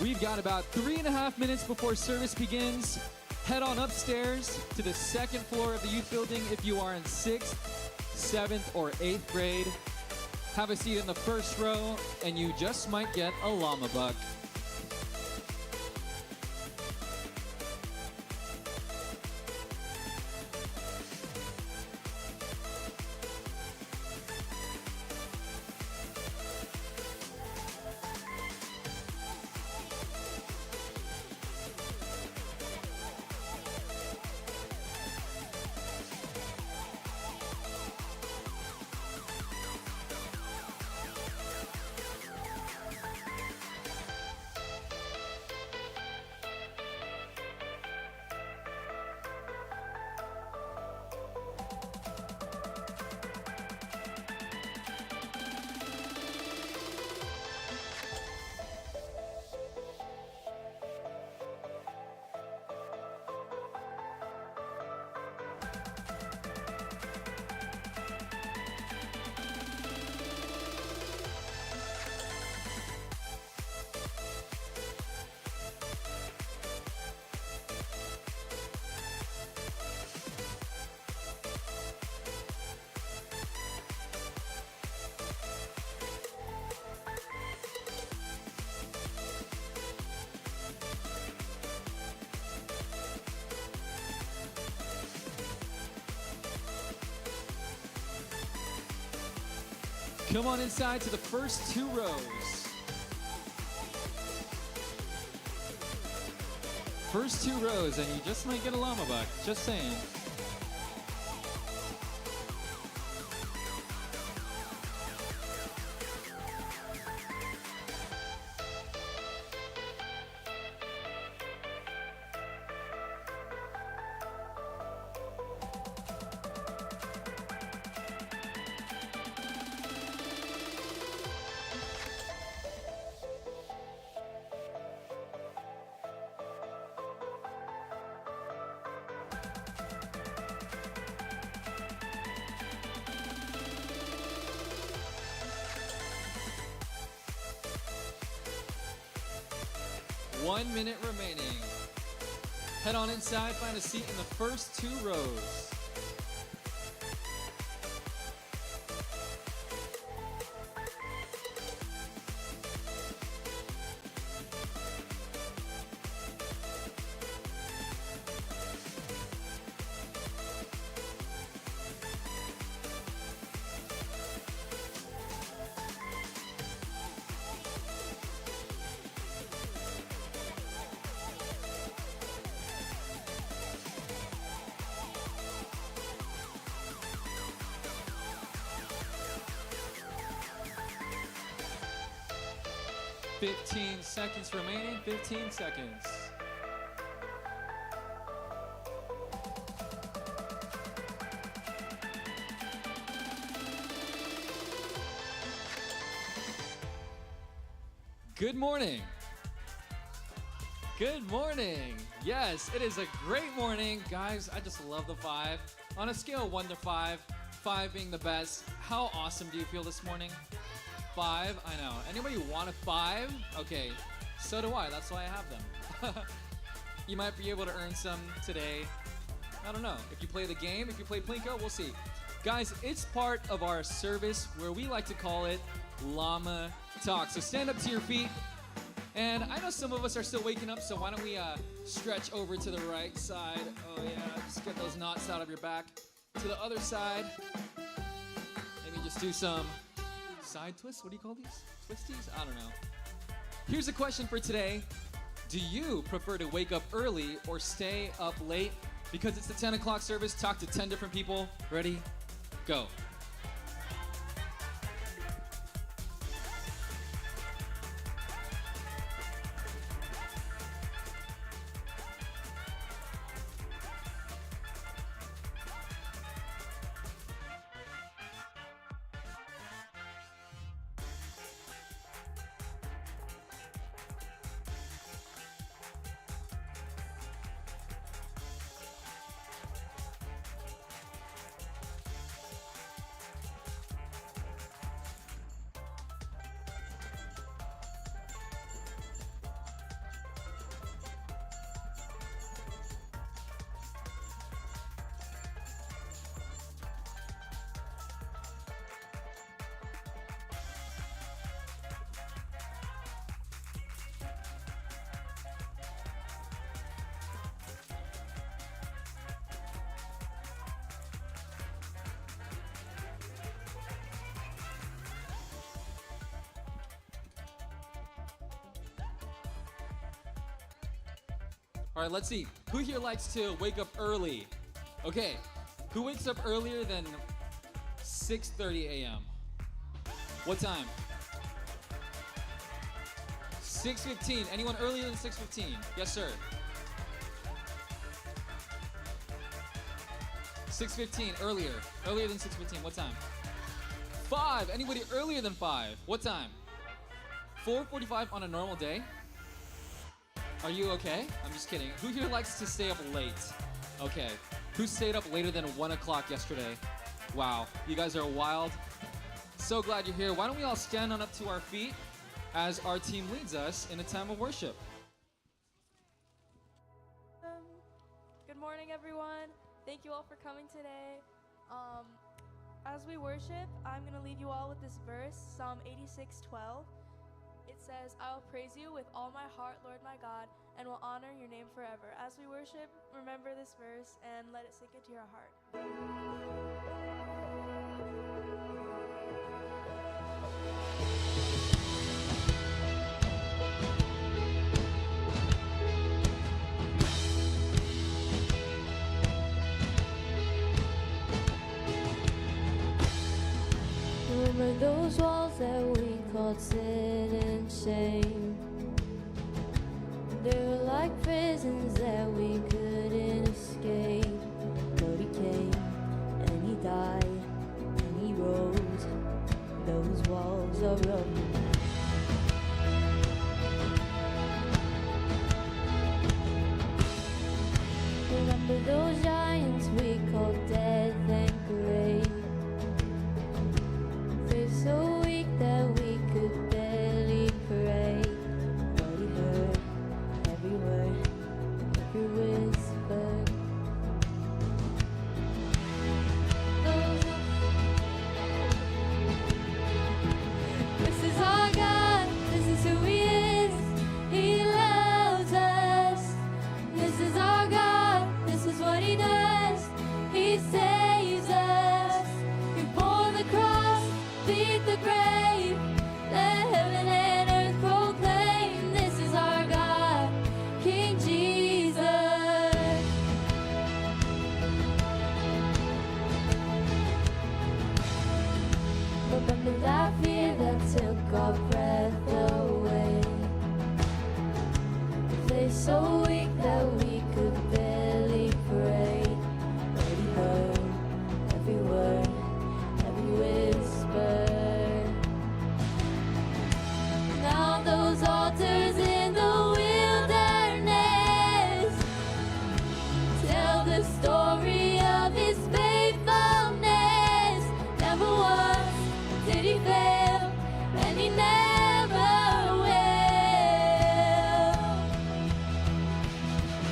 We've got about 3.5 minutes before service begins. Head on upstairs to the second floor of the youth building if you are in 6th, 7th, or 8th grade. Have a seat in the first row, and you just might get a llama buck. Come on inside to the first 2 rows. First 2 rows, and you just might get a llama buck. Just saying. One minute remaining. Head on inside, find a seat in the first 2 rows. Fifteen seconds remaining. 15 seconds. Good morning. Good morning. Yes, it is a great morning. Guys, I just love the 5. On a scale of 1 to 5, 5 being the best, how awesome do you feel this morning? 5, I know. Anybody want a 5? Okay, so do I. That's why I have them. You might be able to earn some today. I don't know. If you play the game, if you play Plinko, we'll see. Guys, it's part of our service where we like to call it Llama Talk. So stand up to your feet. And I know some of us are still waking up, so why don't we stretch over to the right side. Oh yeah, just get those knots out of your back. To the other side. Maybe just do some side twists? What do you call these? Twisties? I don't know. Here's a question for today. Do you prefer to wake up early or stay up late? Because it's the 10 o'clock service, talk to 10 different people. Ready? Go. All right, let's see. Who here likes to wake up early? Okay. Who wakes up earlier than 6:30 a.m.? What time? 6:15. Anyone earlier than 6:15? Yes, sir. 6:15. Earlier. Earlier than 6:15. What time? 5. Anybody earlier than 5? What time? 4:45 on a normal day? Are you okay? I'm just kidding. Who here likes to stay up late? Okay. Who stayed up later than 1 o'clock yesterday? Wow. You guys are wild. So glad you're here. Why don't we all stand on up to our feet as our team leads us in a time of worship. Good morning, everyone. Thank you all for coming today. As we worship, I'm going to leave you all with this verse, Psalm 86:12. It says, I will praise you with all my heart, Lord my God, and will honor your name forever. As we worship, remember this verse and let it sink into your heart. Remember those walls that we called sin and shame. They were like prisons that we couldn't escape. But he came and he died and he rose. Those walls are broken. Remember those giants we called death and grave. They're so weak that we could barely pray. But he heard every word, every whisper. This is our God, this is who he is. He loves us. This is our God, this is what he does. He saves us. He bore the cross, beat the grave, let heaven and earth proclaim. This is our God, King Jesus. Remember that fear that took our breath away. They're so weak that we could barely pray. But he heard every word, every whisper. Now those altars in the wilderness tell the story of his faithfulness. Never once did he fail, and he never will.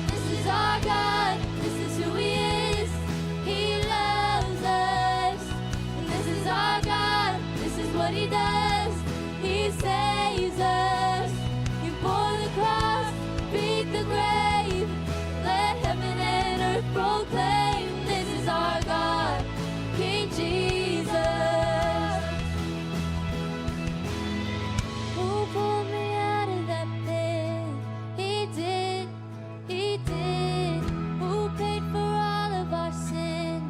This is our God, this is who he is. He loves us. And this is our God, this is what he does. He saves us. He bore the cross, beat the grave, let heaven and earth proclaim. This is our God, King Jesus. Who pulled me out of that pit? He did, he did. Who paid for all of our sin?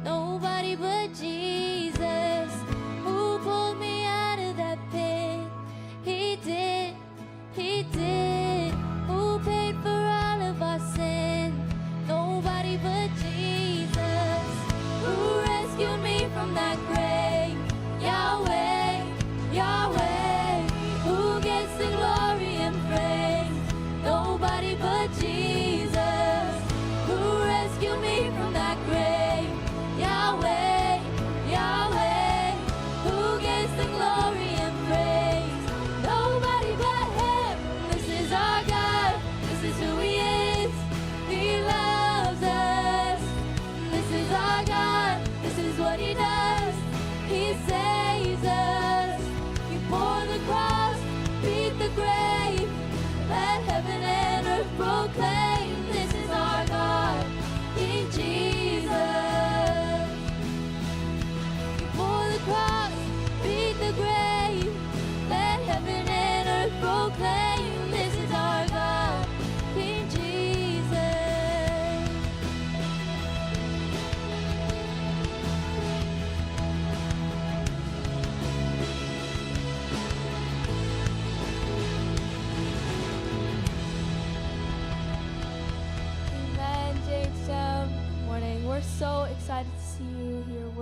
Nobody but Jesus. Who pulled me out of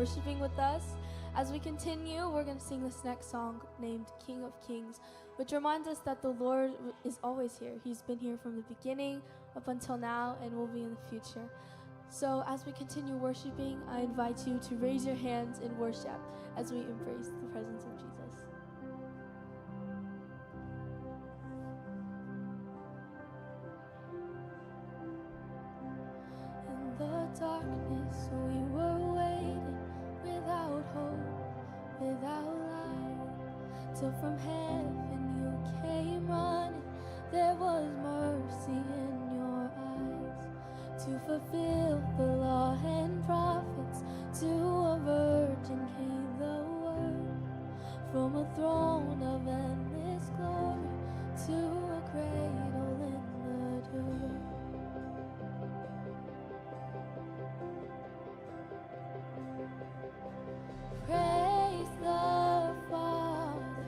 worshiping with us. As we continue, we're going to sing this next song named King of Kings, which reminds us that the Lord is always here. He's been here from the beginning up until now and will be in the future. So as we continue worshiping, I invite you to raise your hands in worship as we embrace the presence of Jesus. In the darkness, we were waiting without hope, without light, till from heaven you came running. There was mercy in your eyes to fulfill the law and prophets. To a virgin came the word, from a throne of endless glory to a cradle in the dirt. Praise the Father,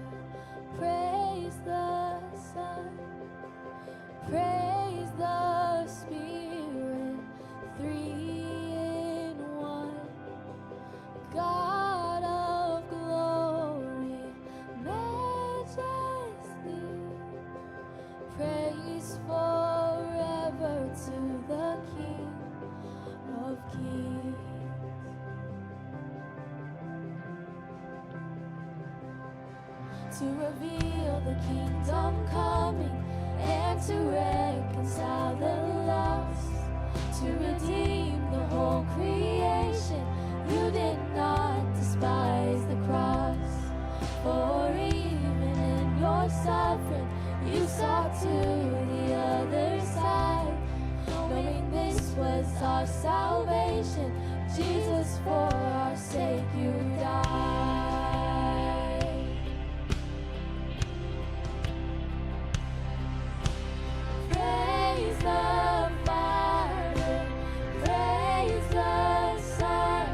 praise the Son, praise the Spirit, three in one. God of glory, majesty, praise forever to the King of Kings. To reveal the kingdom coming and to reconcile the lost, to redeem the whole creation. You did not despise the cross, for even in your suffering you saw to the other side, knowing this was our salvation. Jesus, for our sake you died. Praise the Father, praise the Son,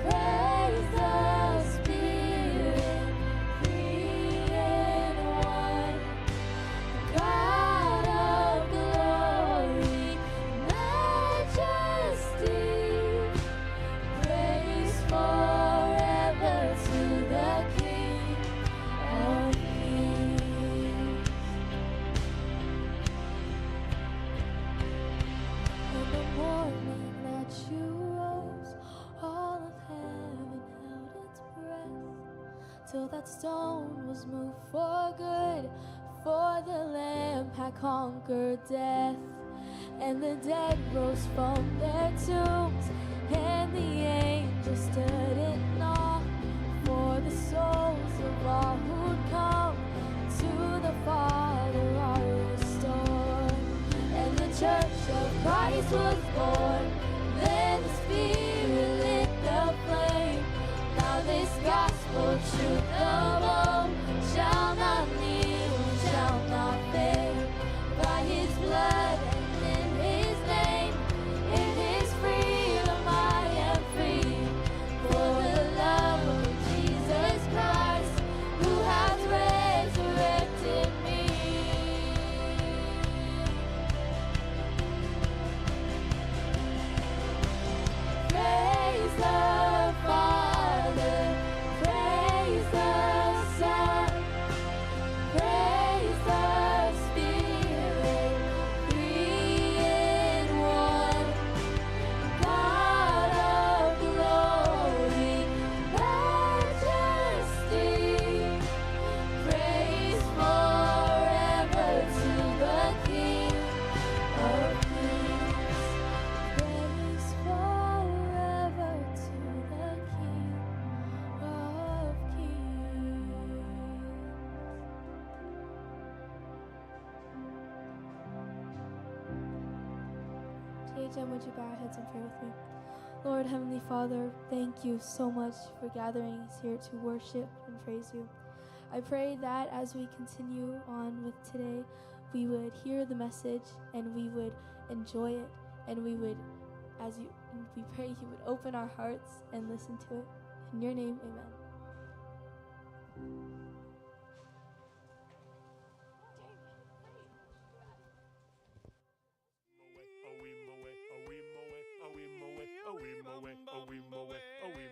praise the Spirit, three in one. God of glory, majesty, praise forever to the King of Kings. In the morning that you rose, all of heaven held its breath, till that stone was moved for good, for the Lamb had conquered death. And the dead rose from their tombs, and the angels stood in awe, for the souls of all who'd come to the Father are restored. And the church of Christ was born, then the Spirit lit the flame. Now this gospel truth of old shall not kneel, shall not fade. By his blood and in his name, in his freedom I am free. For the love of Jesus Christ, who has resurrected me. Praise the Father, praise the Son, praise the Spirit, three in one. God of glory, majesty, praise forever to the King of Kings. Praise forever to the King of Kings. JHM, would you bow our heads and pray with me? Lord, Heavenly Father, thank you so much for gathering us here to worship and praise you. I pray that as we continue on with today, we would hear the message and we would enjoy it, and we would, we pray you would open our hearts and listen to it. In your name, amen. Oh, we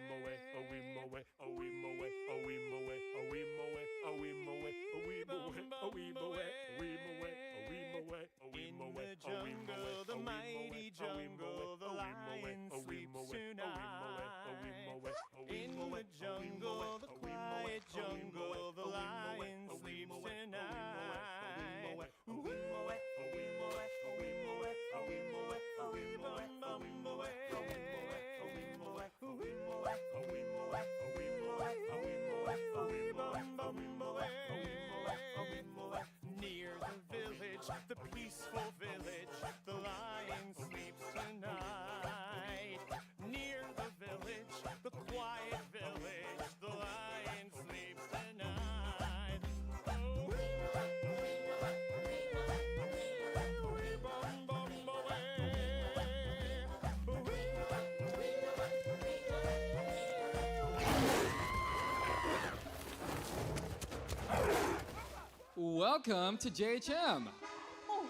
welcome to JHM.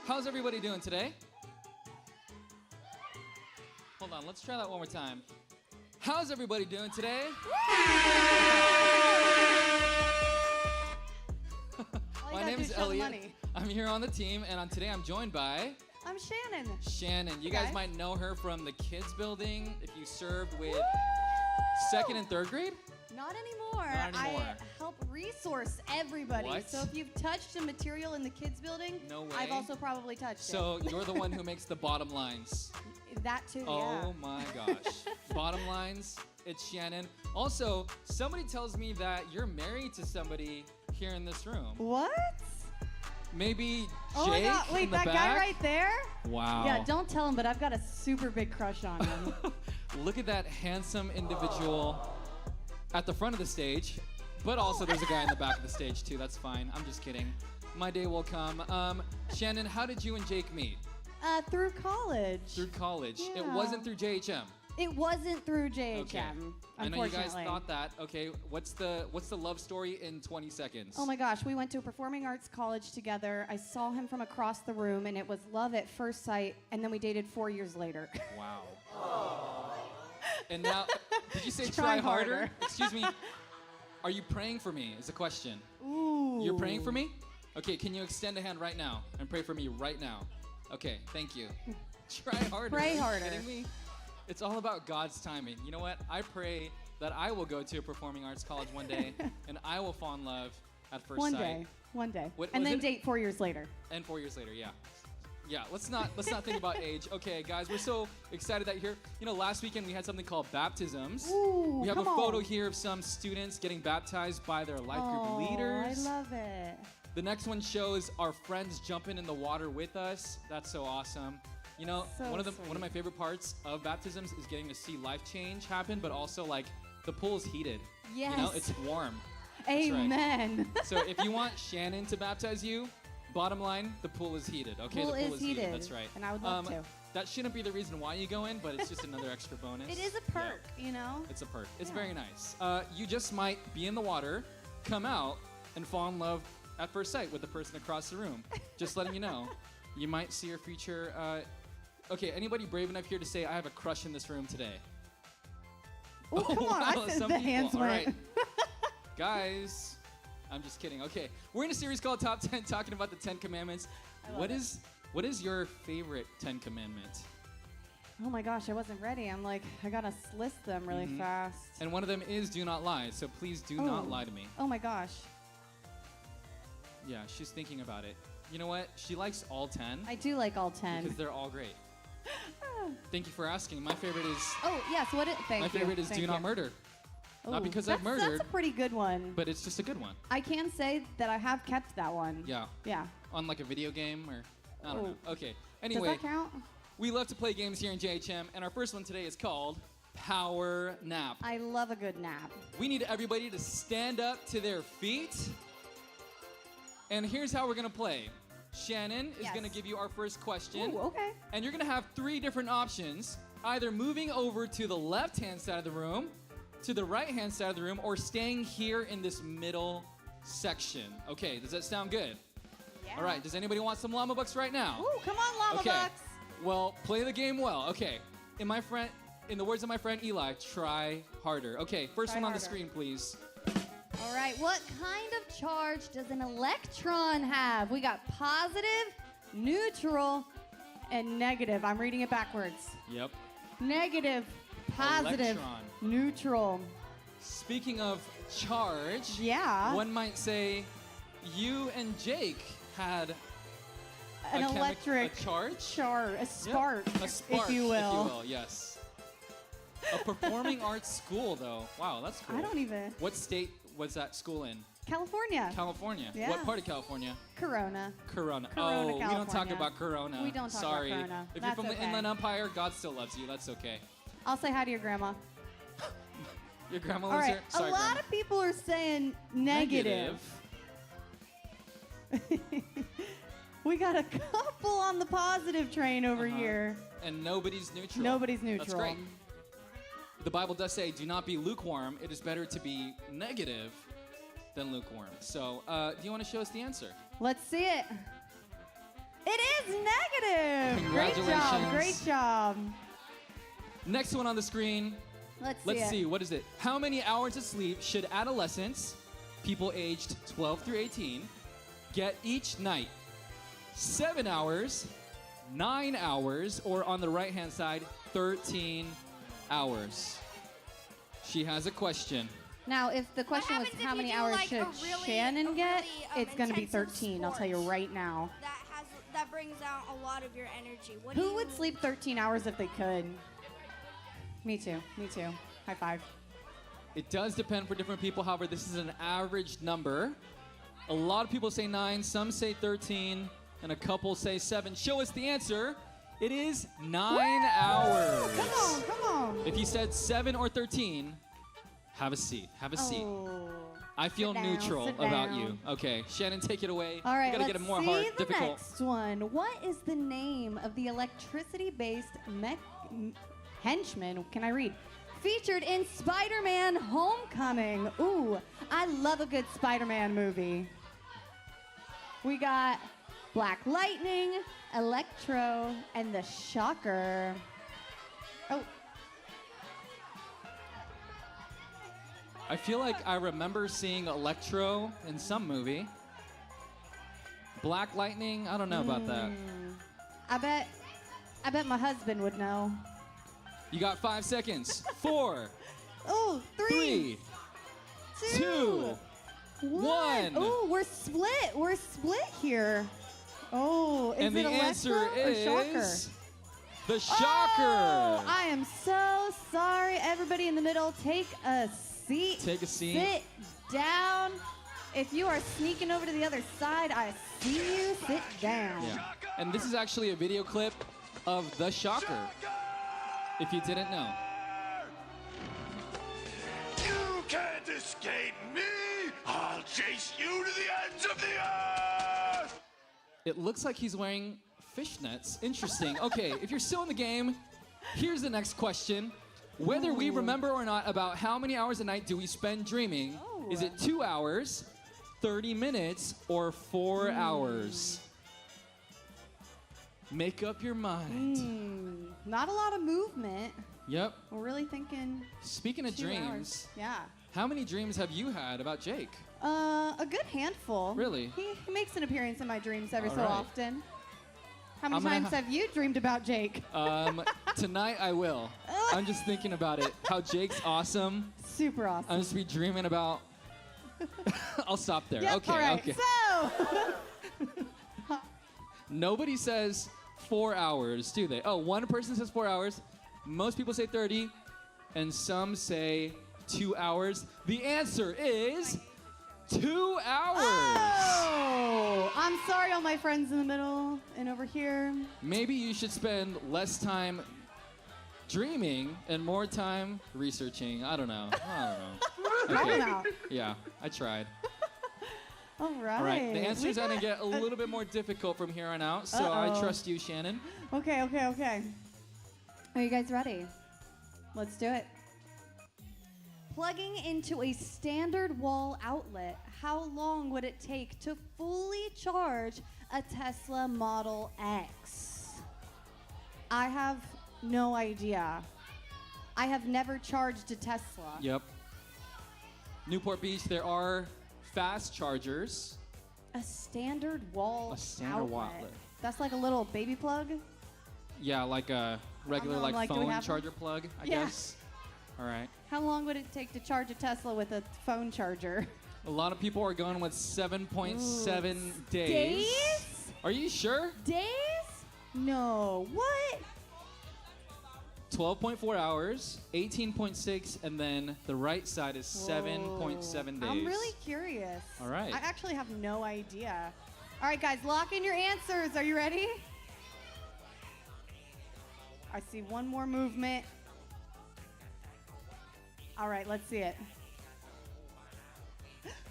How's everybody doing today? Hold on, let's try that one more time. How's everybody doing today? My name is Elliot. I'm here on the team, and today I'm joined by I'm Shannon. Shannon. You guys might know her from the kids building if you served with second and third grade. Not anymore. Not anymore. I help resource everybody. What? So if you've touched a material in the kids building, No way. I've also probably touched So you're the one who makes the bottom lines. it. That too, Oh my gosh. Bottom lines, it's Shannon. Also, somebody tells me that you're married to somebody here in this room. What? Maybe Jake Oh my God! Wait, in the that back? guy right there? Wow. Yeah, don't tell him, but I've got a super big crush on him. Look at that handsome individual at the front of the stage, but also there's a guy in the back of the stage too. That's fine. I'm just kidding. My day will come. Shannon, how did you and Jake meet? Through college. Through college. It Yeah. wasn't through JHM. It wasn't through JHM. Okay. I know you guys Unfortunately. thought that. Okay, what's the love story in 20 seconds? Oh my gosh, we went to a performing arts college together. I saw him from across the room, and it was love at first sight, and then we dated 4 years later. Wow. And now, did you say Try try harder? harder. Excuse me. Are you praying for me? Is the question. Ooh. You're praying for me? Okay, can you extend a hand right now and pray for me right now? Okay, thank you. Try harder. Pray Are you harder. kidding me? It's all about God's timing. You know what? I pray that I will go to a performing arts college one day and I will fall in love at first sight. One day. What And was then it? date 4 years later. And 4 years later, yeah. Yeah, let's not think about age. Okay, guys, we're so excited that you're here. You know, last weekend we had something called baptisms. Ooh, We have come a photo on. here of some students getting baptized by their life Oh, group leaders. I love it. The next one shows our friends jumping in the water with us. That's so awesome. You know, So one of sweet. my favorite parts of baptisms is getting to see life change happen, but also like the pool is heated. You know, Yes. it's warm. right. Amen. So if you want Shannon to baptize you, bottom line, the pool is heated. Okay, Pool the pool is heated, That's right. and I would love to. That shouldn't be the reason why you go in, but it's just another extra bonus. It is a Yeah. perk, you know? It's a perk. It's Yeah. very nice. You just might be in the water, come out, and fall in love at first sight with the person across the room. Just letting you know. You might see your future. Okay, anybody brave enough here to say, I have a crush in this room today? Oh, come on. wow, I said some the people. hands All went. right. Guys, I'm just kidding. Okay, we're in a series called Top 10, talking about the 10 Commandments. I love What is your favorite 10 Commandment? Oh my gosh, I wasn't ready. I'm like, I gotta list them really Mhm. fast. And one of them is do not lie, so please do Oh. not lie to me. Oh my gosh. Yeah, she's thinking about it. You know what? She likes all 10 I do like all 10. because they're all great. Thank you for asking. My favorite is Oh, yes, what it, thank my you. favorite is thank do not you. murder. Not Ooh, because I've that's- murdered, That's a pretty good one. but it's just a good one. I can say that I have kept that one. Yeah, Yeah. on like a video game or I don't know. Okay. Does Anyway, that count? we love to play games here in JHM, and our first one today is called Power Nap. I love a good nap. We need everybody to stand up to their feet. And here's how we're gonna play. Shannon is Yes. gonna give you our first question. Ooh, okay. And you're gonna have 3 different options, either moving over to the left-hand side of the room, to the right-hand side of the room, or staying here in this middle section. Okay, does that sound good? Yeah. All right, does anybody want some llama bucks right now? Ooh, come on, llama Okay. bucks. Well, play the game well. Okay. In the words of my friend Eli, try harder. Okay, first Try one on the harder. screen, please. All right, what kind of charge does an electron have? We got positive, neutral, and negative. I'm reading it backwards. Yep. Negative, positive, Electron. neutral. Speaking of charge, Yeah. one might say you and Jake had An a electric charge? a Yep. spark, A spark, if you will. yes. A performing arts school, though. Wow, that's cool. I don't even. What state was that school in? California. California. Yeah. What part of California? Corona. Corona. Corona, Oh, we don't talk California. about Corona. We don't talk about Sorry. Corona. If That's you're from the okay. Inland Empire, God still loves you. That's okay. I'll say hi to your grandma. Your grandma All lives right. here? Sorry, a lot Grandma. of people are saying negative. We got a couple on the positive train over Uh-huh. here. And nobody's neutral. Nobody's neutral. That's great. The Bible does say, do not be lukewarm. It is better to be negative than lukewarm. So, do you want to show us the answer? Let's see it. It is negative. Congratulations. Great job. Next one on the screen. Let's see. What is it? How many hours of sleep should adolescents, people aged 12 through 18, get each night? 7 hours, 9 hours, or on the right-hand side, 13 hours. She has a question. Now, if the question was happens if how you many do, hours like, should a really- Shannon a get, really, it's going to be intensive 13. I'll tell you sport? right now. That brings out a lot of your energy. Who would sleep 13 hours if they could? Me too. High five. It does depend for different people. However, this is an average number. A lot of people say 9, some say 13, and a couple say 7. Show us the answer. It is 9 hours. Come on. If you said 7 or 13, have a seat. Oh. I feel Sit down, neutral sit about down. you. Okay, Shannon, take it away. All right, you gotta let's get it more see hard, the difficult. next one. What is the name of the electricity-based henchman? Can I read? Featured in Spider-Man: Homecoming. Ooh, I love a good Spider-Man movie. We got Black Lightning, Electro, and the Shocker. Oh. I feel like I remember seeing Electro in some movie. Black Lightning, I don't know about that. I bet my husband would know. You got 5 seconds. 4, Oh, 3, 2, 1. Oh, we're split. We're split here. Oh, is And it the Electro answer or Shocker? is the Shocker. Oh, I am so sorry. Everybody in the middle, take a seat. Take a seat. Sit down. If you are sneaking over to the other side, I see you. Sit down. Yeah. And this is actually a video clip of the Shocker, if you didn't know. You can't escape me! I'll chase you to the ends of the earth! It looks like he's wearing fishnets. Interesting. Okay, if you're still in the game, here's the next question. Whether we remember or not about how many hours a night do we spend dreaming, is it 2 hours, 30 minutes, or 4 hours? Make up your mind. Not a lot of movement. Yep. We're really thinking Speaking of 2 dreams, hours. Yeah. how many dreams have you had about Jake? A good handful. Really? He makes an appearance in my dreams every All so right. often. How many I'm gonna times have you dreamed about Jake? Tonight I will. I'm just thinking about it. How Jake's awesome. Super awesome. I'm just be dreaming about. I'll stop there. Yep, Okay. all right. Okay. So, Nobody says 4 hours, do they? Oh, one person says 4 hours. Most people say 30, and some say 2 hours. The answer is 2 hours. oh, I'm sorry, all my friends in the middle and over here. Maybe you should spend less time dreaming and more time researching. I don't know. I don't know. Yeah, I tried. All right. All right, the answer's going to get a little bit more difficult from here on out, so I trust you, Shannon. Okay. Are you guys ready? Let's do it. Plugging into a standard wall outlet, how long would it take to fully charge a Tesla Model X? I have no idea. I have never charged a Tesla. Yep. Newport Beach, there are fast chargers. A standard wall A standard wall outlet. That's like a little baby plug? Yeah, like a regular know, like, do we phone have charger plug, I Yeah. guess. All right. How long would it take to charge a Tesla with a phone charger? A lot of people are going with 7.7 days. Days? Are you sure? Days? No. What? 12.4 hours, 18.6, and then the right side is 7.7 days. I'm really curious. All right. I actually have no idea. All right, guys, lock in your answers. Are you ready? I see one more movement. All right, let's see it.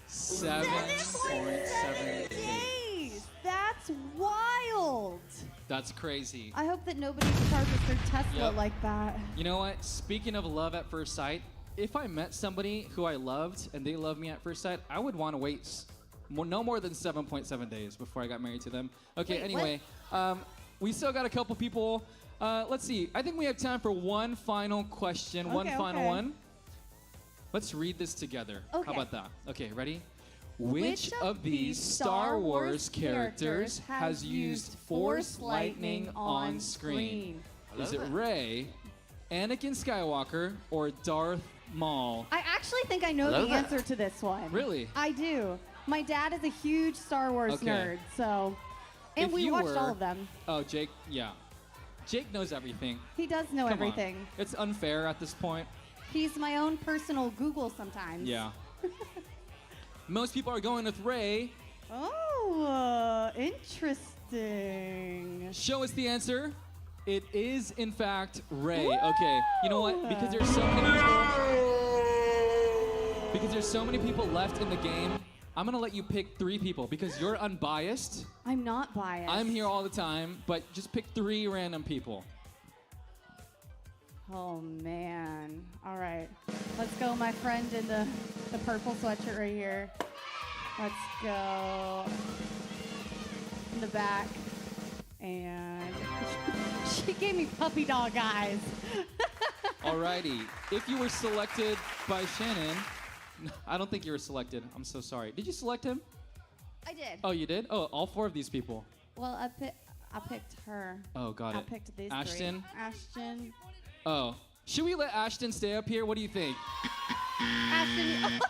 7.7 days. Days. That's wild. That's crazy. I hope that nobody charges their Tesla Yep. like that. You know what? Speaking of love at first sight, if I met somebody who I loved and they loved me at first sight, I would want to wait no more than 7.7 days before I got married to them. Okay, Wait, anyway, we still got a couple people. Let's see. I think we have time for one final question. One final one. Let's read this together. Okay. How about that? Okay, ready? Which of these Star Wars characters has used Force lightning on screen? Is it Rey, Anakin Skywalker, or Darth Maul? I actually think I know the answer to this one. Really? I do. My dad is a huge Star Wars nerd, so... And If we you watched were- all of them. Oh, Jake, yeah. Jake knows everything. He does know Come everything. on. It's unfair at this point. He's my own personal Google sometimes. Yeah. Most people are going with Rey. Oh, interesting. Show us the answer. It is, in fact, Rey. Okay. You know what? Because there's so many people left in the game, I'm gonna let you pick 3 people because you're unbiased. I'm not biased. I'm here all the time, but just pick 3 random people. Oh, man. All right. Let's go, my friend in the purple sweatshirt right here. Let's go in the back. And she gave me puppy dog eyes. Alrighty. If you were selected by Shannon, I don't think you were selected. I'm so sorry. Did you select him? I did. Oh, you did? Oh, all 4 of these people. Well, I picked her. Oh, got I it. picked these Ashton? 3. Ashton. Oh. Should we let Ashton stay up here? What do you think? Ashton.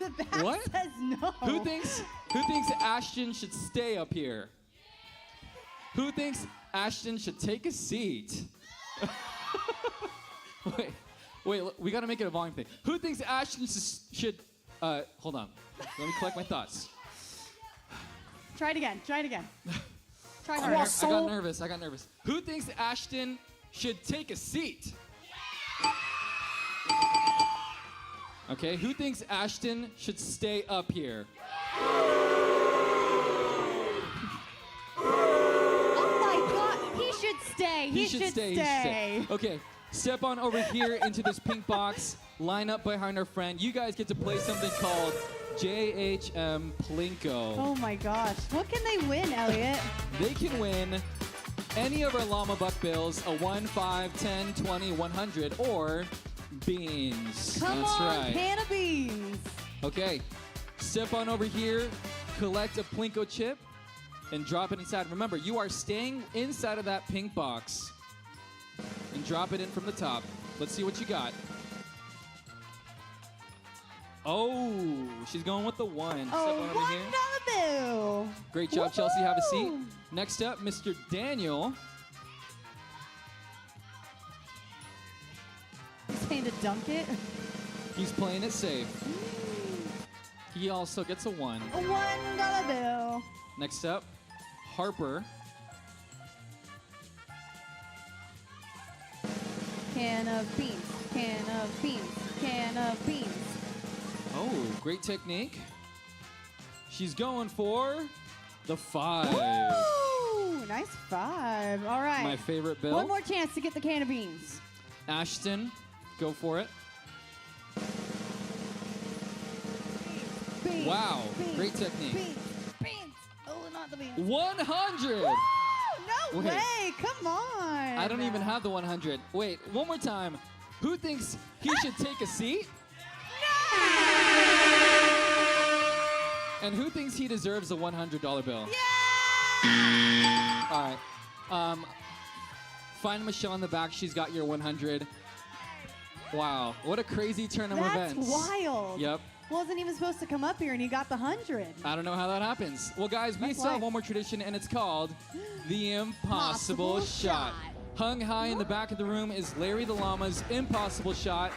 The back What? says no. Who thinks Ashton should stay up here? Who thinks Ashton should take a seat? Wait, we gotta make it a volume thing. Who thinks Ashton should hold on. Let me collect my thoughts. Try it again. Try I harder. got nervous. Who thinks Ashton should take a seat? Okay, who thinks Ashton should stay up here? Oh my God! He should stay. He should stay. Okay, step on over here into this pink box. Line up behind our friend. You guys get to play something called JHM Plinko. Oh my gosh! What can they win, Elliot? They can win any of our Llama Buck bills, a 1, 5, 10, 20, 100, or beans. Come That's on, right. can of beans. Okay, step on over here, collect a Plinko chip, and drop it inside. Remember, you are staying inside of that pink box. And drop it in from the top. Let's see what you got. Oh, she's going with the 1. Step on over here. $1. Great job, Chelsea. Have a seat. Next up, Mr. Daniel. He's paying to dunk it. He's playing it safe. He also gets a 1. A $1 bill. Next up, Harper. Can of beans. Can of beans. Can of beans. Oh, great technique. She's going for the 5. Ooh, nice 5. All right. My favorite bill. One more chance to get the can of beans. Ashton, go for it. Beans. Wow, Beans. great technique. Beans. Beans. Oh, not the beans. 100. Woo! No Wait. way. Come on. I don't even have the 100. Wait, one more time. Who thinks he should take a seat? And who thinks he deserves a $100 bill? Yeah! All right. Find Michelle in the back. She's got your 100. Wow, what a crazy turn of That's events. wild. Yep. Wasn't even supposed to come up here, and he got the 100. I don't know how that happens. Well, guys, we That's still have life. one more tradition, and it's called the Impossible Impossible Shot. Shot. Hung high in the back of the room is Larry the Llama's Impossible Shot.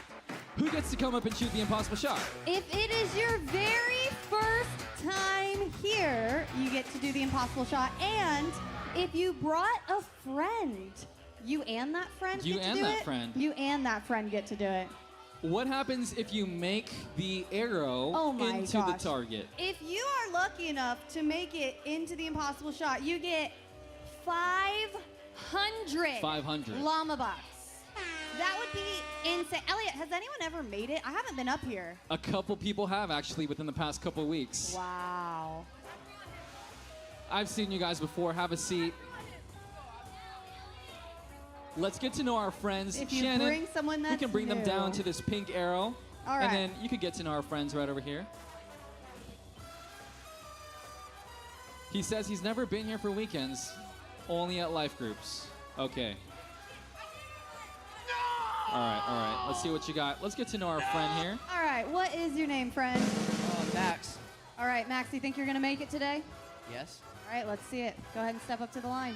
Who gets to come up and shoot the Impossible Shot? If it is your very first time here, you get to do the impossible shot. And if you brought a friend, you and that friend You get to and do that it. friend. You and that friend get to do it. What happens if you make the arrow Oh my into gosh. the target? If you are lucky enough to make it into the impossible shot, you get 500 500. llama bucks. That would be insane. Elliot, has anyone ever made it? I haven't been up here. A couple people have actually within the past couple weeks. Wow. I've seen you guys before. Have a seat. Let's get to know our friends. If you Shannon, bring someone we that's can bring them new. down to this pink arrow. All right. And then you could get to know our friends right over here. He says he's never been here for weekends, only at life groups. Okay. All right. Let's see what you got. Let's get to know our friend here. All right, what is your name, friend? Max. All right, Max, you think you're going to make it today? Yes. All right, let's see it. Go ahead and step up to the line.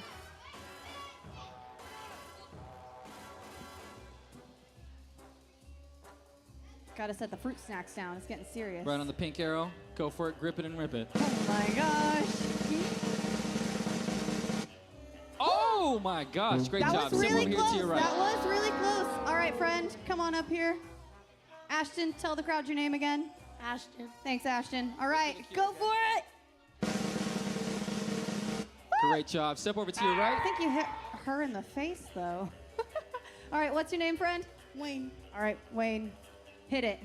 Gotta set the fruit snacks down. It's getting serious. Right on the pink arrow. Go for it. Grip it and rip it. Oh my gosh. Oh my gosh. Great That job. was Step really over here close. to your right. That was really close. All right, friend, come on up here. Ashton, tell the crowd your name again. Ashton. Thanks, Ashton. All right, go for it. Great job. Step over to your I right. think you hit her in the face, though. All right, what's your name, friend? Wayne. All right, Wayne, hit it.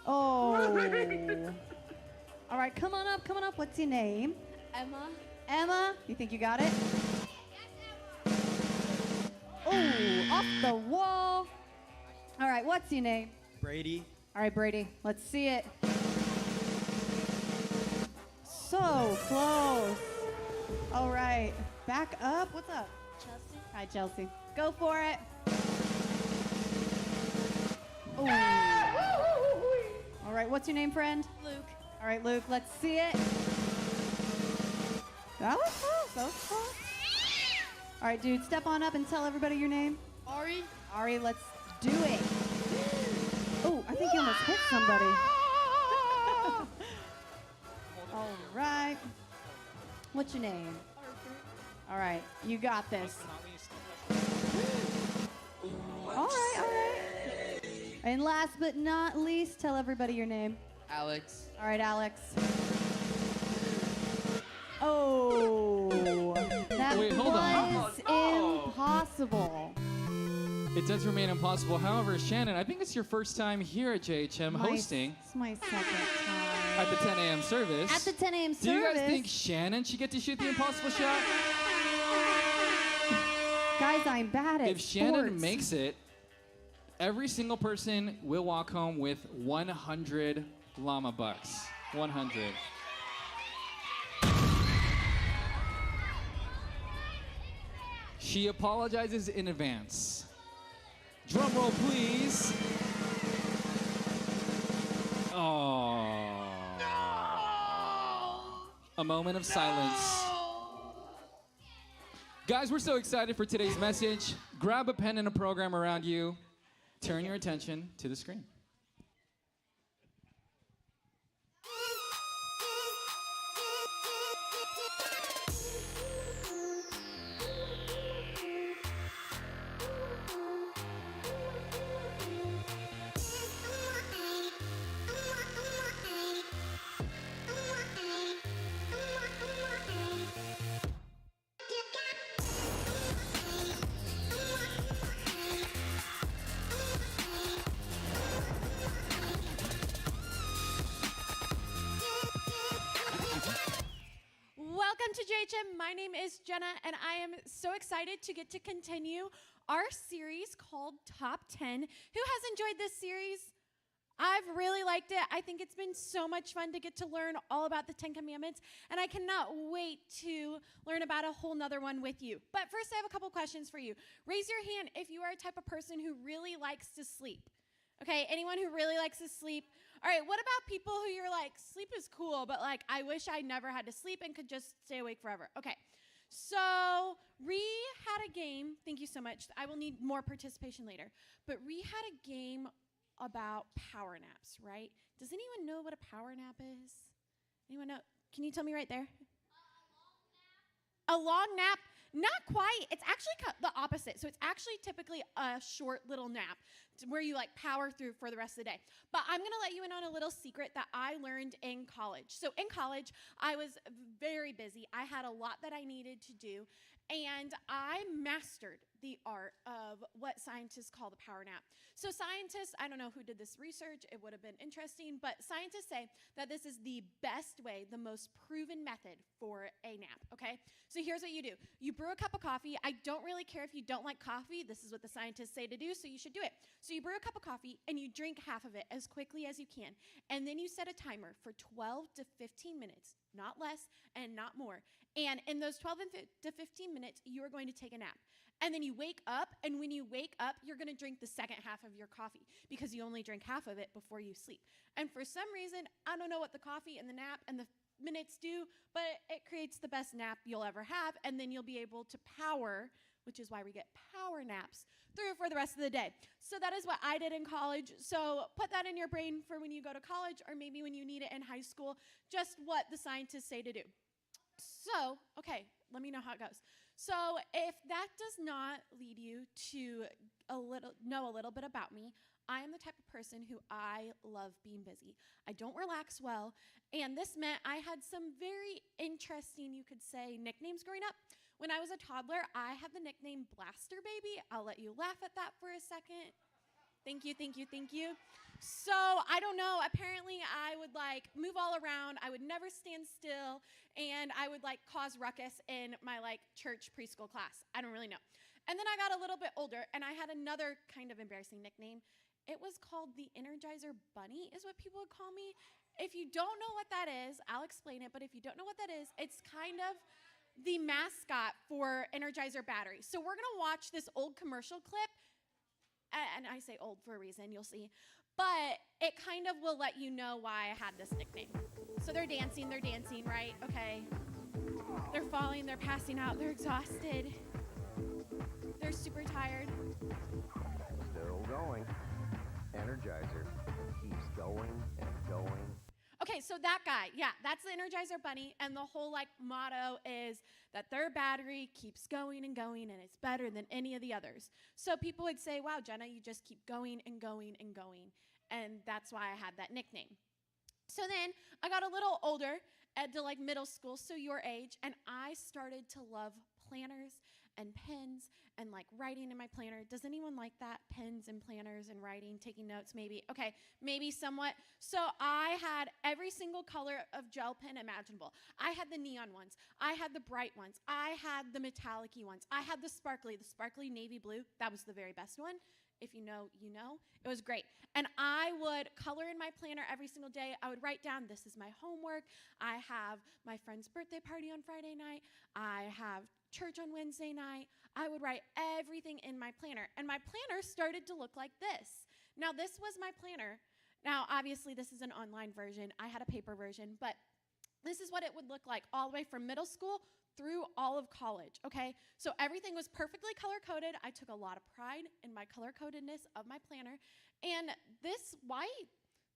Oh. All right, come on up, come on up. What's your name? Emma. Emma, you think you got it? Oh, off the wall. All right, what's your name? Brady. All right, Brady, let's see it. So close. All right, back up. What's up? Chelsea. Hi, Chelsea. Go for it. Ooh. All right, what's your name, friend? Luke. All right, Luke, let's see it. That was close. That was close. All right, dude, step on up and tell everybody your name. Ari. Ari, let's do it. Oh, I think you almost hit somebody. All right. What's your name? All right, you got this. All right. And last but not least, tell everybody your name. Alex. All right, Alex. Oh, that Wait, hold on. was impossible. It does remain impossible. However, Shannon, I think it's your first time here at JHM hosting It's my second time. at the 10 a.m. service. At the 10 a.m. Do you guys service. think Shannon should get to shoot the impossible shot? Guys, I'm bad at If Shannon sports. makes it, every single person will walk home with 100 llama bucks. 100. She apologizes in advance. Drum roll, please. Oh. A moment of silence. Guys, we're so excited for today's message. Grab a pen and a program around you. Turn your attention to the screen. Welcome to JHM. My name is Jenna, and I am so excited to get to continue our series called Top 10. Who has enjoyed this series? I've really liked it. I think it's been so much fun to get to learn all about the 10 Commandments, and I cannot wait to learn about a whole nother one with you. But first, I have a couple questions for you. Raise your hand if you are a type of person who really likes to sleep. Okay, anyone who really likes to sleep? All right, what about people who you're like, sleep is cool, but like, I wish I never had to sleep and could just stay awake forever? Okay, so Ree had a game. Thank you so much. I will need more participation later. But Ree had a game about power naps, right? Does anyone know what a power nap is? Anyone know? Can you tell me right there? A long nap? Not quite. It's actually the opposite. So it's actually typically a short little nap where you like power through for the rest of the day. But I'm going to let you in on a little secret that I learned in college. So in college, I was very busy. I had a lot that I needed to do. and I mastered the art of what scientists call the power nap. So scientists, I don't know who did this research, it would have been interesting, but scientists say that this is the best way, the most proven method for a nap, okay? So here's what you do. You brew a cup of coffee. I don't really care if you don't like coffee. This is what the scientists say to do, so you should do it. So you brew a cup of coffee and you drink half of it as quickly as you can. And then you set a timer for 12 to 15 minutes, not less and not more. And in those 12 to 15 minutes, you are going to take a nap. And then you wake up, and when you wake up, you're going to drink the second half of your coffee because you only drink half of it before you sleep. And for some reason, I don't know what the coffee and the nap and the minutes do, but it creates the best nap you'll ever have, and then you'll be able to power, which is why we get power naps, through for the rest of the day. So that is what I did in college. So put that in your brain for when you go to college, or maybe when you need it in high school, just what the scientists say to do. So, okay, let me know how it goes. So if that does not lead you to know a little bit about me, I am the type of person who I love being busy. I don't relax well, and this meant I had some very interesting, you could say, nicknames growing up. When I was a toddler, I had the nickname Blaster Baby. I'll let you laugh at that for a second. Thank you, thank you, thank you. So, I don't know, apparently I would move all around, I would never stand still, and I would cause ruckus in my church preschool class. I don't really know. And then I got a little bit older, and I had another kind of embarrassing nickname. It was called the Energizer Bunny, is what people would call me. If you don't know what that is, I'll explain it, but if you don't know what that is, it's kind of the mascot for Energizer batteries. So we're gonna watch this old commercial clip, and I say old for a reason, you'll see. But it kind of will let you know why I had this nickname. So they're dancing, right? Okay. They're falling, they're passing out, they're exhausted. They're super tired. Still going. Energizer keeps going and going. Okay, so that guy, yeah, that's the Energizer Bunny, and the whole motto is that their battery keeps going and going, and it's better than any of the others. So people would say, wow, Jenna, you just keep going and going and going, and that's why I had that nickname. So then I got a little older, to middle school, so your age, and I started to love planners and pens and writing in my planner. Does anyone like that? Pens and planners and writing, taking notes maybe? Okay, maybe somewhat. So I had every single color of gel pen imaginable. I had the neon ones. I had the bright ones. I had the metallic-y ones. I had the sparkly navy blue. That was the very best one. If you know, you know. It was great. And I would color in my planner every single day. I would write down, this is my homework. I have my friend's birthday party on Friday night. I have church on Wednesday night. I would write everything in my planner. And my planner started to look like this. Now, this was my planner. Now, obviously, this is an online version. I had a paper version, but this is what it would look like all the way from middle school through all of college, okay? So everything was perfectly color-coded. I took a lot of pride in my color-codedness of my planner. And this white,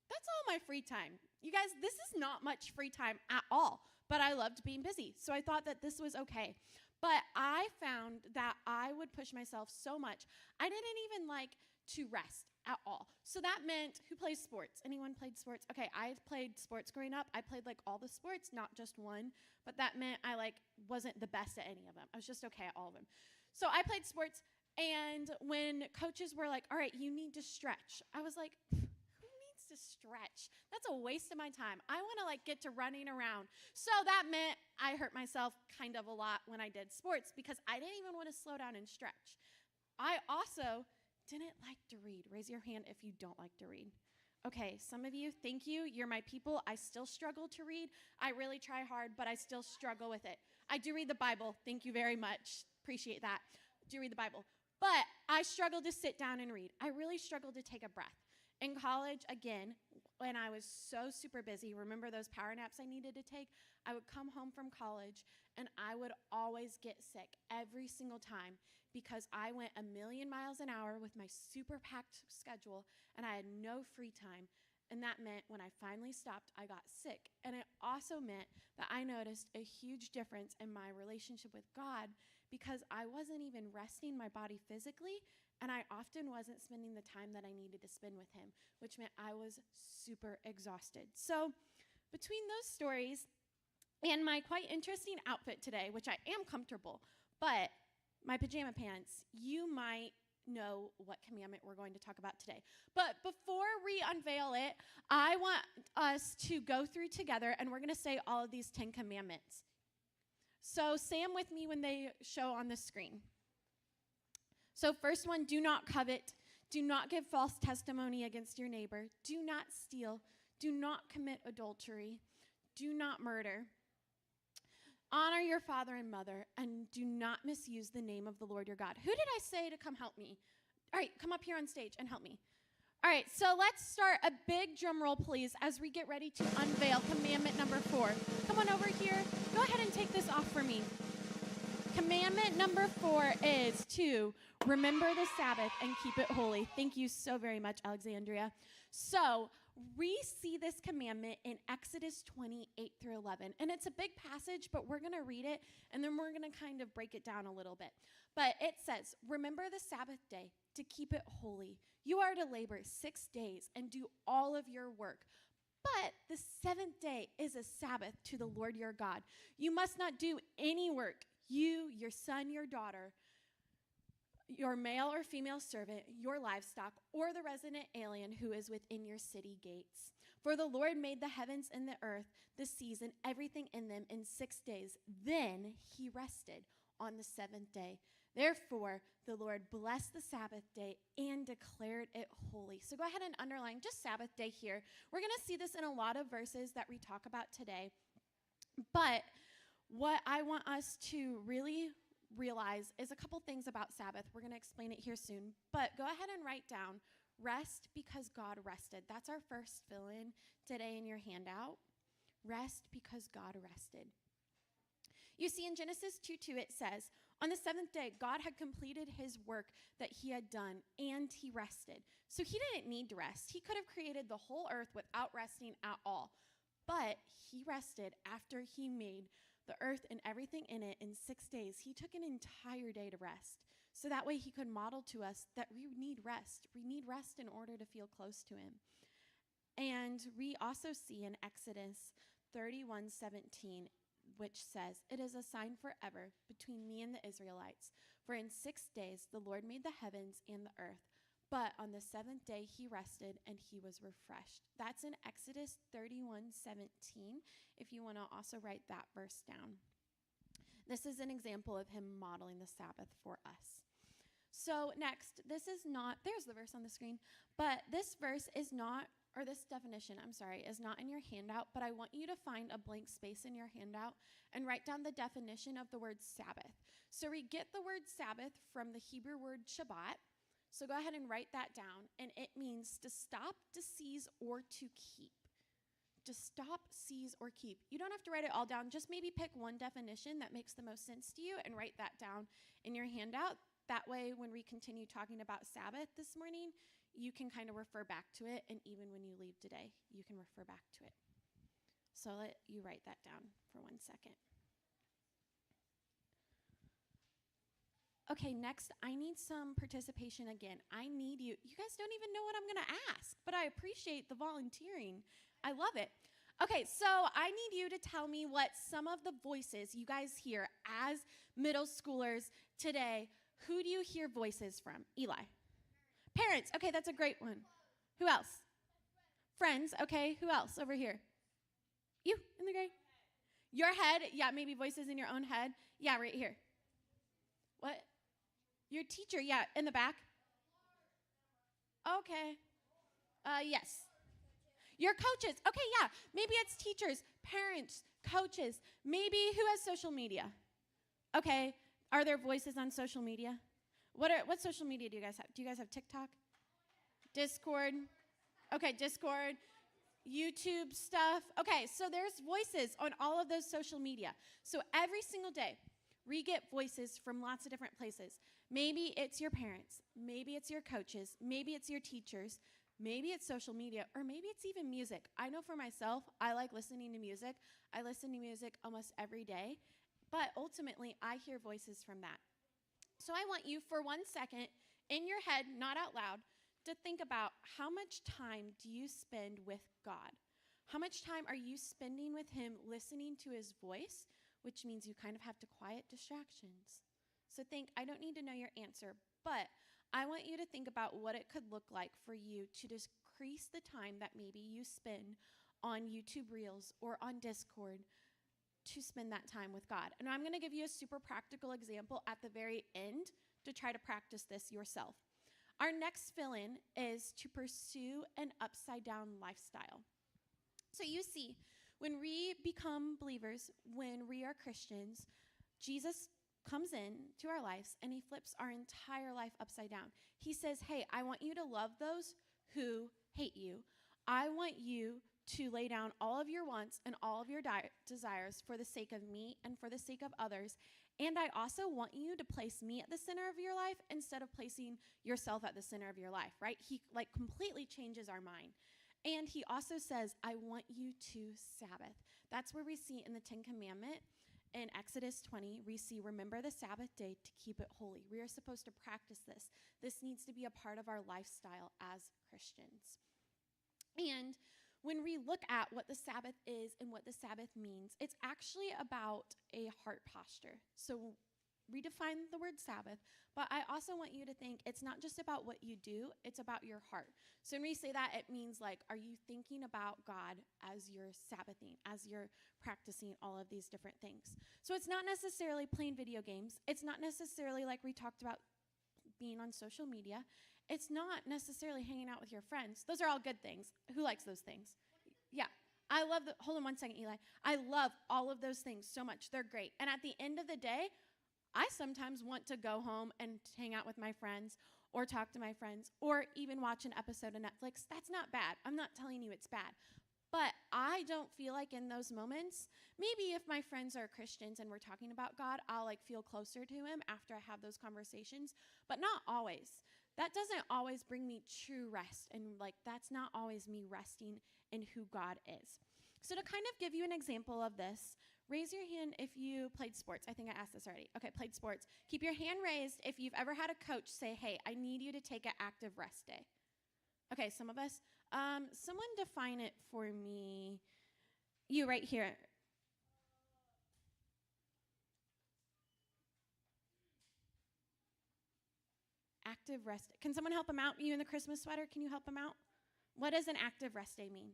that's all my free time. You guys, this is not much free time at all, but I loved being busy. So I thought that this was okay. But I found that I would push myself so much, I didn't even like to rest at all. So that meant, who plays sports? Anyone played sports? Okay, I played sports growing up. I played all the sports, not just one, but that meant I wasn't the best at any of them. I was just okay at all of them. So I played sports, and when coaches were like, all right, you need to stretch, I was like, who needs to stretch? That's a waste of my time. I want to get to running around. So that meant I hurt myself kind of a lot when I did sports because I didn't even want to slow down and stretch. I also didn't like to read. Raise your hand if you don't like to read. Okay, some of you, thank you. You're my people. I still struggle to read. I really try hard, but I still struggle with it. I do read the Bible. Thank you very much. Appreciate that. Do read the Bible. But I struggle to sit down and read. I really struggle to take a breath. In college, again, when I was so super busy, remember those power naps I needed to take? I would come home from college, and I would always get sick every single time because I went a million miles an hour with my super packed schedule, and I had no free time. And that meant when I finally stopped, I got sick. And it also meant that I noticed a huge difference in my relationship with God because I wasn't even resting my body physically, and I often wasn't spending the time that I needed to spend with him, which meant I was super exhausted. So between those stories and my quite interesting outfit today, which I am comfortable, But my pajama pants, you might know what commandment we're going to talk about today. But before we unveil it, I want us to go through together, and we're going to say all of these 10 commandments. So say them with me when they show on the screen. So first one, do not covet. Do not give false testimony against your neighbor. Do not steal. Do not commit adultery. Do not murder. Honor your father and mother, and do not misuse the name of the Lord your God. Who did I say to come help me? All right, come up here on stage and help me. All right, so let's start a big drum roll, please, as we get ready to unveil commandment number 4. Come on over here. Go ahead and take this off for me. Commandment number 4 is to remember the Sabbath and keep it holy. Thank you so very much, Alexandria. So we see this commandment in Exodus 28 through 11. And it's a big passage, but we're going to read it, and then we're going to kind of break it down a little bit. But it says, remember the Sabbath day to keep it holy. You are to labor 6 days and do all of your work. But the 7th day is a Sabbath to the Lord your God. You must not do any work. You, your son, your daughter, your male or female servant, your livestock, or the resident alien who is within your city gates. For the Lord made the heavens and the earth, the seas, and everything in them in 6 days. Then he rested on the 7th day. Therefore, the Lord blessed the Sabbath day and declared it holy. So go ahead and underline just Sabbath day here. We're going to see this in a lot of verses that we talk about today. But what I want us to really realize is a couple things about Sabbath. We're going to explain it here soon. But go ahead and write down rest because God rested. That's our first fill-in today in your handout. Rest because God rested. You see, in Genesis 2:2, it says, on the 7th day, God had completed his work that he had done, and he rested. So he didn't need to rest. He could have created the whole earth without resting at all. But he rested after he made the earth and everything in it in 6 days. He took an entire day to rest. So that way he could model to us that we need rest. We need rest in order to feel close to him. And we also see in Exodus 31:17, which says, it is a sign forever between me and the Israelites. For in 6 days the Lord made the heavens and the earth. But on the 7th day he rested and he was refreshed. That's in Exodus 31:17, if you want to also write that verse down. This is an example of him modeling the Sabbath for us. So next, this is not, there's the verse on the screen, but this verse is not, or this definition, is not in your handout, but I want you to find a blank space in your handout and write down the definition of the word Sabbath. So we get the word Sabbath from the Hebrew word Shabbat. So go ahead and write that down, and it means to stop, to seize, or to keep. To stop, seize, or keep. You don't have to write it all down. Just maybe pick one definition that makes the most sense to you and write that down in your handout. That way, when we continue talking about Sabbath this morning, you can kind of refer back to it, and even when you leave today, you can refer back to it. So I'll let you write that down for 1 second. Okay, next, I need some participation again. I need you. You guys don't even know what I'm going to ask, but I appreciate the volunteering. I love it. Okay, so I need you to tell me what some of the voices you guys hear as middle schoolers today. Who do you hear voices from? Eli. Parents. Okay, that's a great one. Who else? Friends. Okay, who else over here? You in the gray? Your head. Yeah, maybe voices in your own head. Yeah, right here. What? Your teacher, yeah, in the back. Okay. Yes. Your coaches. Okay, yeah. Maybe it's teachers, parents, coaches. Maybe who has social media? Okay. Are there voices on social media? What social media do you guys have? Do you guys have TikTok? Discord? Okay, Discord. YouTube stuff. Okay, so there's voices on all of those social media. So every single day, we get voices from lots of different places. Maybe it's your parents. Maybe it's your coaches. Maybe it's your teachers. Maybe it's social media, or maybe it's even music. I know for myself, I like listening to music. I listen to music almost every day, but ultimately, I hear voices from that. So I want you for 1 second, in your head, not out loud, to think about how much time do you spend with God? How much time are you spending with him listening to his voice, which means you kind of have to quiet distractions. So think, I don't need to know your answer, but I want you to think about what it could look like for you to decrease the time that maybe you spend on YouTube Reels or on Discord to spend that time with God. And I'm going to give you a super practical example at the very end to try to practice this yourself. Our next fill-in is to pursue an upside-down lifestyle. So you see, when we become believers, when we are Christians, Jesus comes in to our lives and he flips our entire life upside down. He says, hey, I want you to love those who hate you. I want you to lay down all of your wants and all of your desires for the sake of me and for the sake of others. And I also want you to place me at the center of your life instead of placing yourself at the center of your life, right? He completely changes our mind. And he also says, I want you to Sabbath. That's where we see in the 10 Commandments. In Exodus 20, we see, remember the Sabbath day to keep it holy. We are supposed to practice this. This needs to be a part of our lifestyle as Christians. And when we look at what the Sabbath is and what the Sabbath means, it's actually about a heart posture. So redefine the word Sabbath, but I also want you to think it's not just about what you do, it's about your heart. So when we say that, it means like, are you thinking about God as you're Sabbathing, as you're practicing all of these different things? So it's not necessarily playing video games. It's not necessarily like we talked about being on social media. It's not necessarily hanging out with your friends. Those are all good things. Who likes those things? Yeah. I love hold on one second, Eli. I love all of those things so much. They're great. And at the end of the day, I sometimes want to go home and hang out with my friends or talk to my friends or even watch an episode of Netflix. That's not bad. I'm not telling you it's bad. But I don't feel like in those moments, maybe if my friends are Christians and we're talking about God, I'll like feel closer to him after I have those conversations, but not always. That doesn't always bring me true rest, and like that's not always me resting in who God is. So to kind of give you an example of this, raise your hand if you played sports. I think I asked this already. Okay, played sports. Keep your hand raised if you've ever had a coach say, hey, I need you to take an active rest day. Okay, some of us. Someone define it for me. You right here. Active rest. Can someone help him out? You in the Christmas sweater, can you help him out? What does an active rest day mean?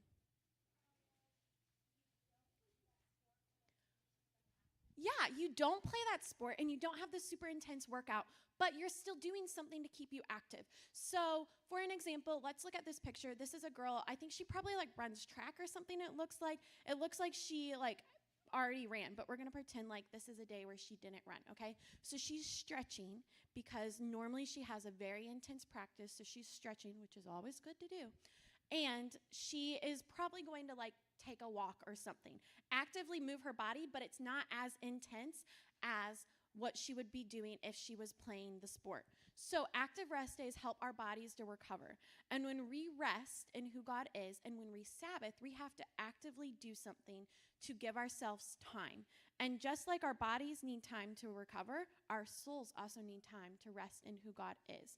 Yeah, you don't play that sport and you don't have the super intense workout, but you're still doing something to keep you active. So for an example, let's look at this picture. This is a girl, I think she probably like runs track or something. It looks like she like already ran, but we're gonna pretend like this is a day where she didn't run, okay? So she's stretching because normally she has a very intense practice, so she's stretching, which is always good to do. And she is probably going to like take a walk or something, actively move her body, but it's not as intense as what she would be doing if she was playing the sport. So active rest days help our bodies to recover. And when we rest in who God is, and when we Sabbath, we have to actively do something to give ourselves time. And just like our bodies need time to recover, our souls also need time to rest in who God is.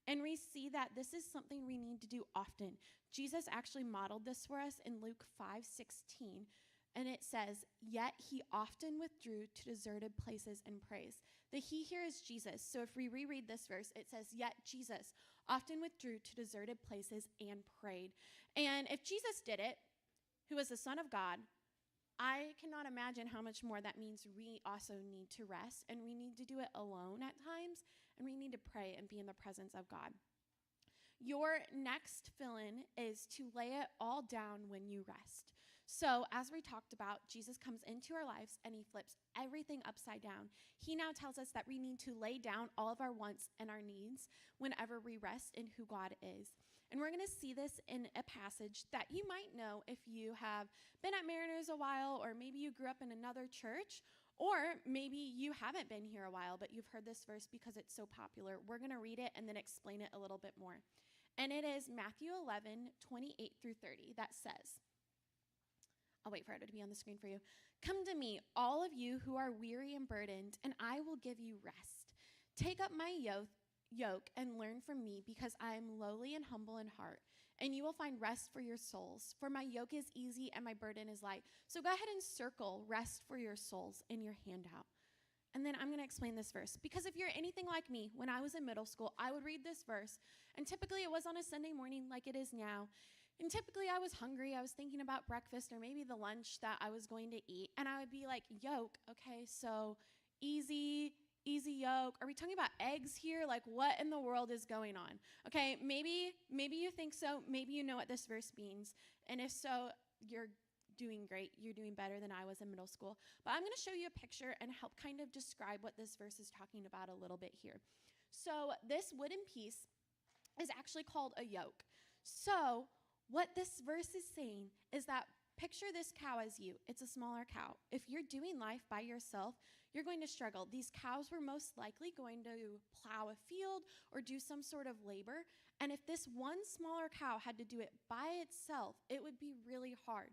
And we see that this is something we need to do often. Jesus actually modeled this for us in Luke 5:16. And it says, yet he often withdrew to deserted places and prays. The he here is Jesus. So if we reread this verse, it says, yet Jesus often withdrew to deserted places and prayed. And if Jesus did it, who was the Son of God, I cannot imagine how much more that means we also need to rest, and we need to do it alone at times, and we need to pray and be in the presence of God. Your next fill-in is to lay it all down when you rest. So as we talked about, Jesus comes into our lives and he flips everything upside down. He now tells us that we need to lay down all of our wants and our needs whenever we rest in who God is. And we're going to see this in a passage that you might know if you have been at Mariners a while, or maybe you grew up in another church, or maybe you haven't been here a while, but you've heard this verse because it's so popular. We're going to read it and then explain it a little bit more. And it is Matthew 11:28-30 that says, I'll wait for it to be on the screen for you. Come to me, all of you who are weary and burdened, and I will give you rest. Take up my yoke and learn from me, because I am lowly and humble in heart, and you will find rest for your souls. For my yoke is easy and my burden is light. So go ahead and circle rest for your souls in your handout. and then I'm going to explain this verse. Because if you're anything like me, when I was in middle school, I would read this verse, and typically it was on a Sunday morning like it is now. And typically I was hungry. I was thinking about breakfast or maybe the lunch that I was going to eat, and I would be like, yolk, okay, so easy yolk. Are we talking about eggs here? Like, what in the world is going on? Okay, maybe you think so. Maybe you know what this verse means. And if so, you're doing great. You're doing better than I was in middle school. But I'm going to show you a picture and help kind of describe what this verse is talking about a little bit here. So this wooden piece is actually called a yoke. So what this verse is saying is that picture this cow as you. It's a smaller cow. If you're doing life by yourself, you're going to struggle. These cows were most likely going to plow a field or do some sort of labor. And if this one smaller cow had to do it by itself, it would be really hard.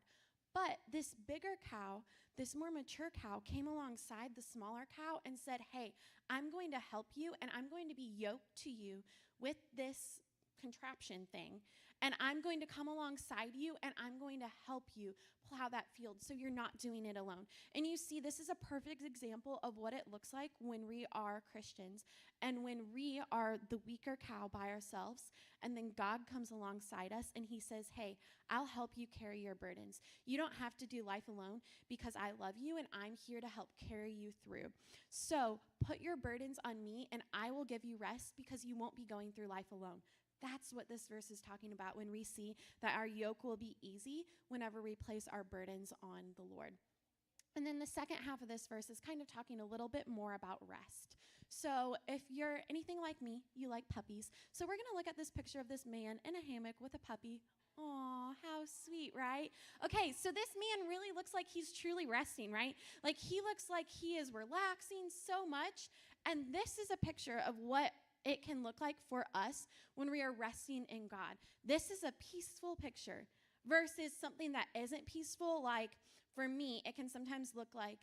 But this bigger cow, this more mature cow, came alongside the smaller cow and said, hey, I'm going to help you, and I'm going to be yoked to you with this contraption thing. And I'm going to come alongside you, and I'm going to help you plow that field so you're not doing it alone. And you see, this is a perfect example of what it looks like when we are Christians and when we are the weaker cow by ourselves. And then God comes alongside us and he says, hey, I'll help you carry your burdens. You don't have to do life alone because I love you and I'm here to help carry you through. So put your burdens on me and I will give you rest because you won't be going through life alone. That's what this verse is talking about when we see that our yoke will be easy whenever we place our burdens on the Lord. And then the second half of this verse is kind of talking a little bit more about rest. So if you're anything like me, you like puppies. So we're going to look at this picture of this man in a hammock with a puppy. Aw, how sweet, right? Okay, so this man really looks like he's truly resting, right? Like he looks like he is relaxing so much. And this is a picture of what it can look like for us when we are resting in God. This is a peaceful picture versus something that isn't peaceful. Like for me, it can sometimes look like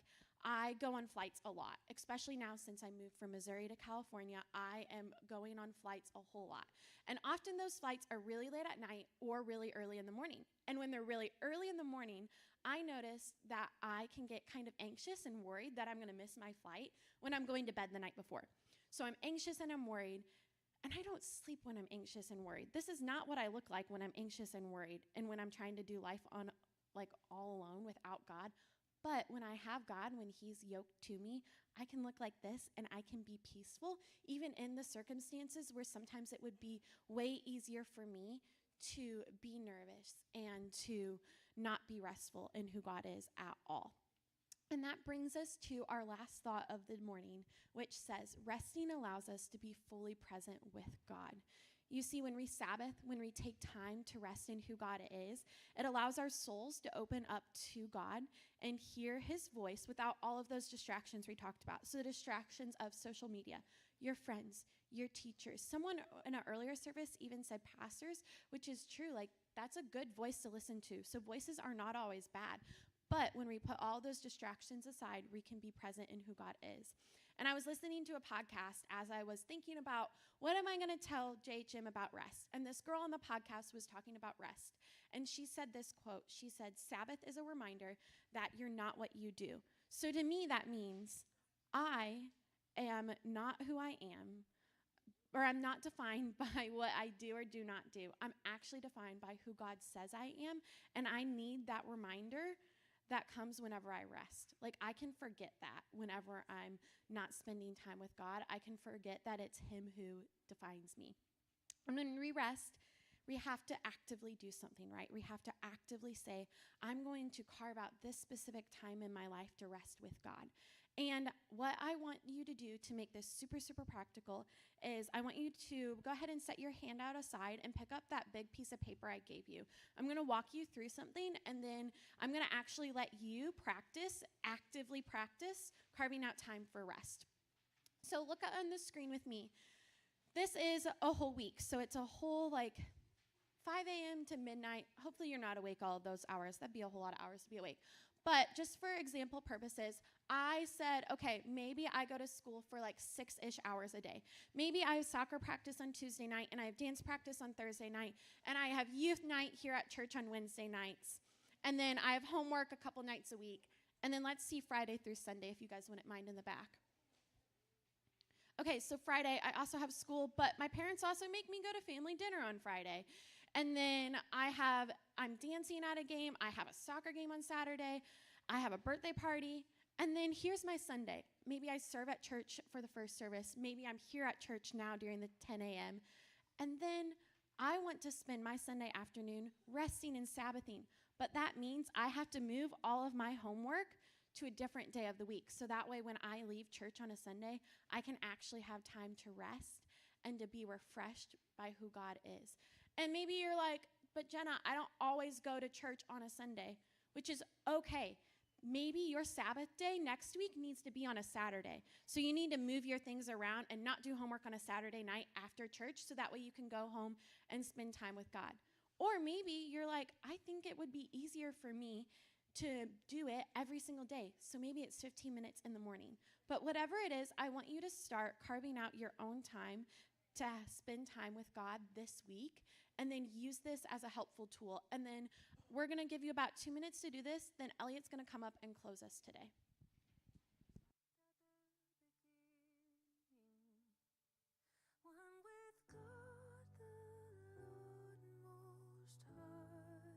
I go on flights a lot, especially now since I moved from Missouri to California. I am going on flights a whole lot. And often those flights are really late at night or really early in the morning. And when they're really early in the morning, I notice that I can get kind of anxious and worried that I'm going to miss my flight when I'm going to bed the night before. So I'm anxious and I'm worried, and I don't sleep when I'm anxious and worried. This is not what I look like when I'm anxious and worried and when I'm trying to do life on like all alone without God. But when I have God, when he's yoked to me, I can look like this and I can be peaceful, even in the circumstances where sometimes it would be way easier for me to be nervous and to not be restful in who God is at all. And that brings us to our last thought of the morning, which says, resting allows us to be fully present with God. You see, when we Sabbath, when we take time to rest in who God is, it allows our souls to open up to God and hear his voice without all of those distractions we talked about. So the distractions of social media, your friends, your teachers. Someone in an earlier service even said pastors, which is true. Like, that's a good voice to listen to. So voices are not always bad. But when we put all those distractions aside, we can be present in who God is. And I was listening to a podcast as I was thinking about, what am I going to tell JHM about rest? And this girl on the podcast was talking about rest. And she said this quote. She said, Sabbath is a reminder that you're not what you do. So to me, that means I am not who I am, or I'm not defined by what I do or do not do. I'm actually defined by who God says I am. And I need that reminder that comes whenever I rest. Like, I can forget that whenever I'm not spending time with God. I can forget that it's him who defines me. And when we rest, we have to actively do something, right? We have to actively say, I'm going to carve out this specific time in my life to rest with God. And what I want you to do to make this super, super practical is I want you to go ahead and set your hand out aside and pick up that big piece of paper I gave you. I'm going to walk you through something, and then I'm going to actually let you actively practice carving out time for rest. So look on the screen with me. This is a whole week, so it's a whole 5 a.m. to midnight. Hopefully you're not awake all of those hours. That'd be a whole lot of hours to be awake. But just for example purposes, I said, okay, maybe I go to school for 6-ish hours a day. Maybe I have soccer practice on Tuesday night, and I have dance practice on Thursday night, and I have youth night here at church on Wednesday nights. And then I have homework a couple nights a week. And then let's see Friday through Sunday, if you guys wouldn't mind, in the back. Okay, so Friday, I also have school, but my parents also make me go to family dinner on Friday. And then I'm dancing at a game, I have a soccer game on Saturday, I have a birthday party, and then here's my Sunday. Maybe I serve at church for the first service, maybe I'm here at church now during the 10 a.m., and then I want to spend my Sunday afternoon resting and Sabbathing, but that means I have to move all of my homework to a different day of the week. So that way when I leave church on a Sunday, I can actually have time to rest and to be refreshed by who God is. And maybe you're like, but Jenna, I don't always go to church on a Sunday, which is okay. Maybe your Sabbath day next week needs to be on a Saturday. So you need to move your things around and not do homework on a Saturday night after church so that way you can go home and spend time with God. Or maybe you're like, I think it would be easier for me to do it every single day. So maybe it's 15 minutes in the morning. But whatever it is, I want you to start carving out your own time to spend time with God this week, and then use this as a helpful tool. And then we're going to give you about 2 minutes to do this. Then Elliot's going to come up and close us today. One with God the Lord Most High,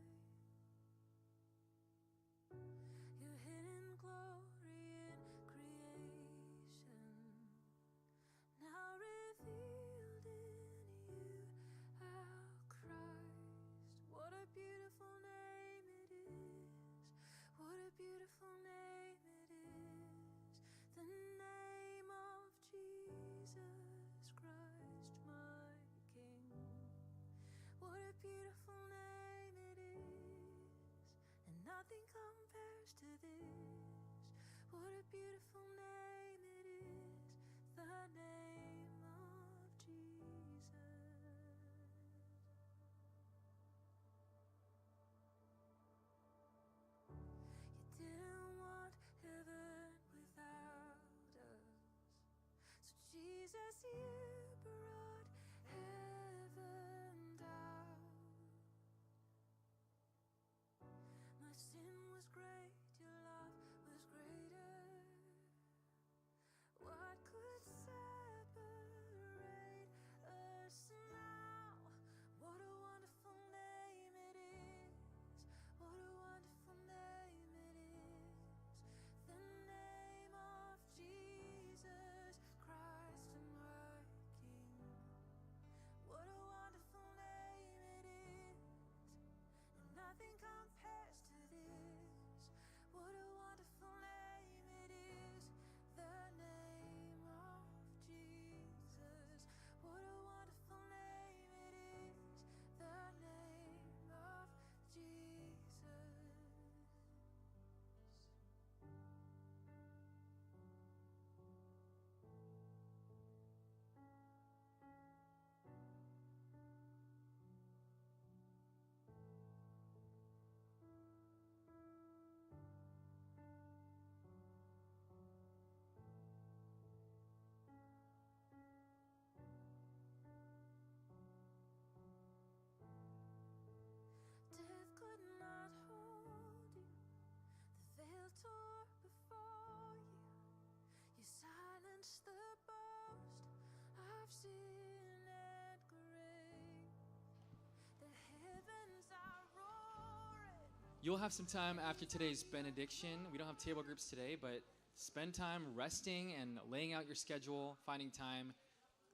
your hidden glory in creation, now revealed in you, our Christ. What a beautiful name it is, what a beautiful name it is, the name of Jesus Christ, my King. What a beautiful name it is, and nothing compares to this. What a beautiful name it is, the name of Jesus. You didn't want heaven without us, so Jesus, you brought heaven down. My sin was great, your love was greater. What could separate us now? What a wonderful name it is, what a wonderful name it is, the name of Jesus Christ, my King. What a wonderful name it is, and nothing compares to this. What a wonderful name it is, the name of Jesus. What a wonderful name it is, the name of Jesus. Death could not hold you, the veil tore before you. You silenced the boast of sin and grave. The heavens are roaring. You'll have some time after today's benediction. We don't have table groups today, but spend time resting and laying out your schedule, finding time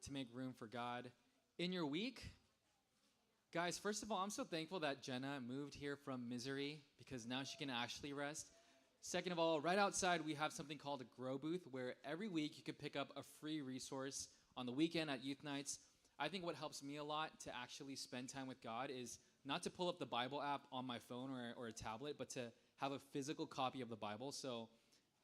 to make room for God in your week. Guys, first of all, I'm so thankful that Jenna moved here from Misery because now she can actually rest. Second of all, right outside we have something called a Grow Booth where every week you can pick up a free resource on the weekend at youth nights. I think what helps me a lot to actually spend time with God is not to pull up the Bible app on my phone or a tablet, but to have a physical copy of the Bible. So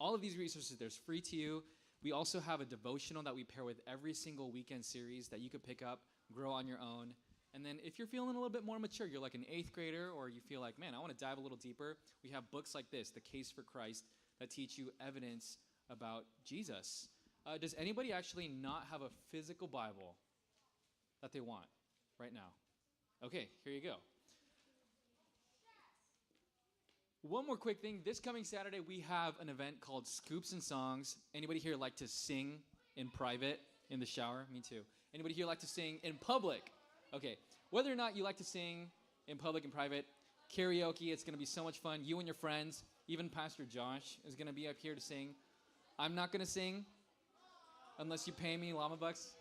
all of these resources, there's free to you. We also have a devotional that we pair with every single weekend series that you could pick up, grow on your own. And then if you're feeling a little bit more mature, you're like an 8th grader, or you feel like, man, I want to dive a little deeper, we have books like this, The Case for Christ, that teach you evidence about Jesus. Does anybody actually not have a physical Bible that they want right now? Okay, here you go. One more quick thing. This coming Saturday, we have an event called Scoops and Songs. Anybody here like to sing in private? In the shower? Me too. Anybody here like to sing in public? Okay. Whether or not you like to sing in public and private, karaoke, it's going to be so much fun. You and your friends, even Pastor Josh is going to be up here to sing. I'm not going to sing unless you pay me llama bucks.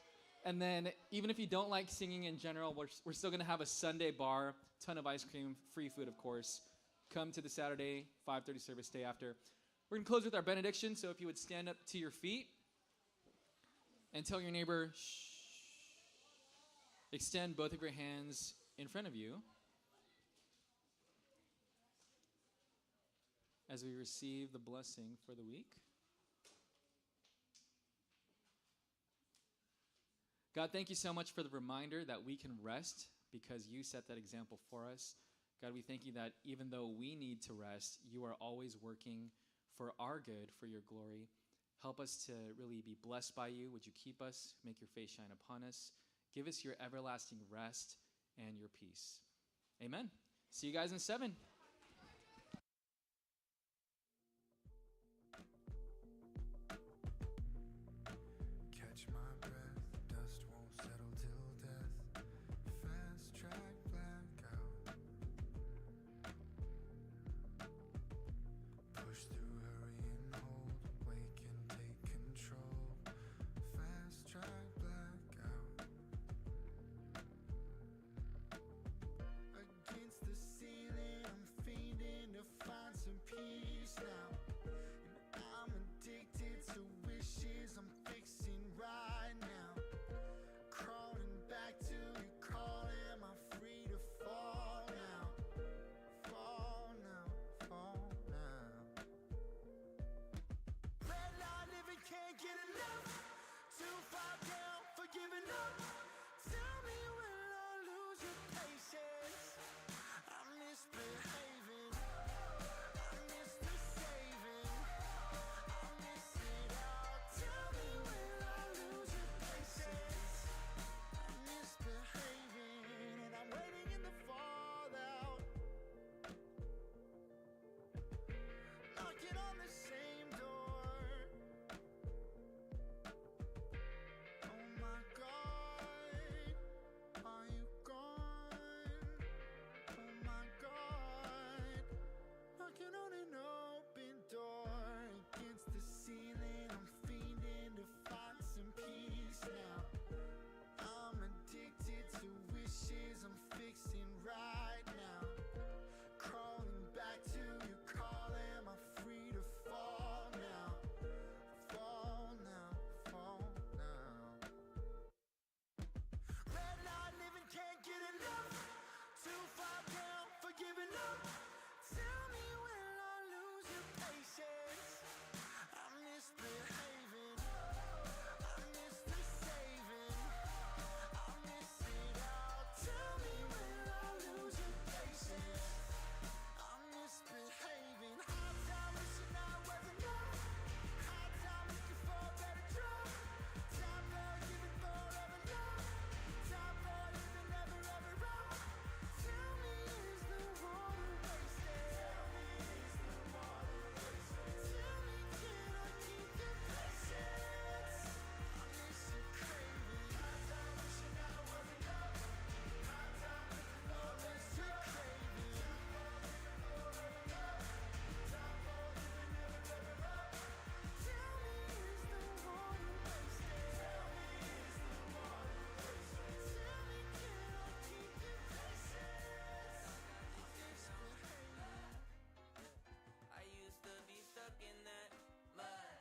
And then even if you don't like singing in general, we're still going to have a Sunday bar, ton of ice cream, free food, of course. Come to the Saturday 5:30 service day after. We're going to close with our benediction, so if you would stand up to your feet and tell your neighbor, shh. Extend both of your hands in front of you as we receive the blessing for the week. God, thank you so much for the reminder that we can rest because you set that example for us. God, we thank you that even though we need to rest, you are always working for our good, for your glory. Help us to really be blessed by you. Would you keep us, make your face shine upon us? Give us your everlasting rest and your peace. Amen. See you guys in 7. Catch my breath, dust won't settle till death. Fast track blackout. Push through, hurry and hold. Wake and take control. Fast track blackout. Against the ceiling, I'm fiending to find some peace now. And I'm addicted to wishes I'm fixing right now. Crawling back to you, calling, I'm free to fall now. Fall now, fall now. Red light living, can't get enough. Too far down for giving up. Tell me when I lose your patience. I'm misbehaving. I miss the saving. I miss it all. Tell me when I lose your patience. I'm misbehaving and I'm waiting in the fallout. Knocking on the same door. Oh my God, are you gone? Oh my God, knocking on an open door. Against the ceiling, I'm fiending to find some peace now. I'm addicted to wishes I'm fixing right now. Crawling back to you, calling, I'm free to fall now. Fall now, fall now. Red light living, can't get enough. Too far down for giving up. Tell me when I lose your patience. I'm misbehaving. I miss the saving. I miss it all. Tell me when I lose your patience. I'm misbehaving. Hard time wishing I wasn't enough. Hard time looking for a better job. Time for giving forever love. Time for living never ever wrong. Tell me, is the water wasted? Tell me, is the water wasted? Tell me, can I keep the patience? I miss your craving. Hard time wishing I wasn't enough. Hard time looking for a better job. Craving. Time for living never ever wrong. Tell me, is the water wasted? Tell me, is the water wasted? Tell me, can I keep the patience? I'm misbehaving. I used to be stuck in that mud.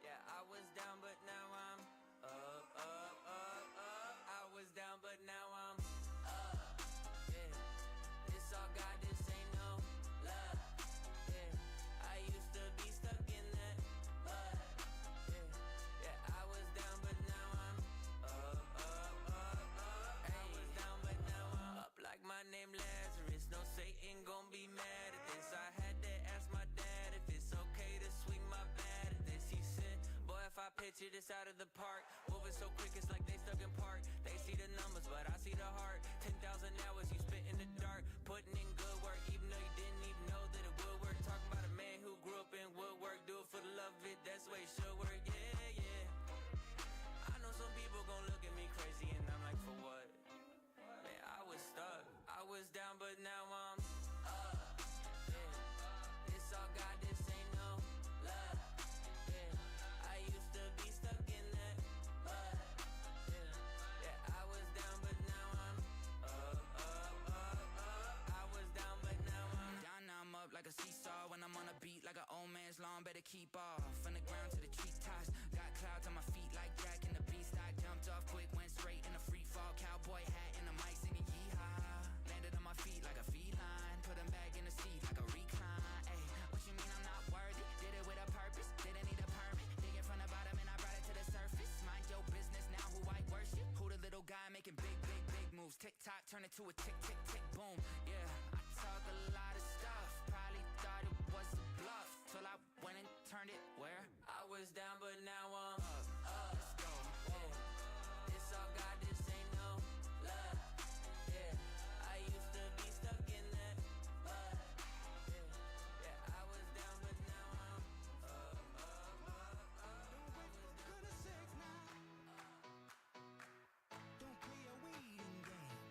Yeah, I was down, but now I'm up, up, up, up. I was down, but now I'm up. Yeah, this all God, this ain't no love. Yeah, I used to be stuck in that mud. Yeah, yeah, I was down, but now I'm up, up, up, up. I was down, but now I'm up like my name Lazarus. No Satan gon' be mad at this. I had to ask my dad if it's okay to swing my bat at this. He said, boy, if I picture this out of the park, moving so quick it's like they stuck in park. They see the numbers, but I see the heart. 10,000 hours you spit in the dark, putting in good work, even though you didn't even know that it would work. Talking about a man who grew up in woodwork, do it for the love of it, that's the way it should work. Yeah, yeah. keep off. From the ground to the treetops. Got clouds on my feet like Jack and the Beast. I jumped off quick, went straight in a free fall. Cowboy hat and the mic singing yeehaw. Landed on my feet like a feline. Put him back in the seat like a recline. Ay, what you mean I'm not worthy? Did it with a purpose. Didn't need a permit. Digging from the bottom and I brought it to the surface. Mind your business now who I worship. Who the little guy making big, big, big moves. Tick tock, turn it to a tick, tick, tick, boom. Yeah, I talk a lot of stuff. Probably thought it was a bluff. Till I went and turned it where? I was down, but now I'm up, up. Let's go, yeah. It's all God, this ain't no love. Yeah, I used to be stuck in that mud. Yeah, I was down, but now I'm up, up, up, up. Don't wait for goodness sakes now. Don't play a waiting game.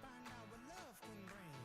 Find out what love can bring.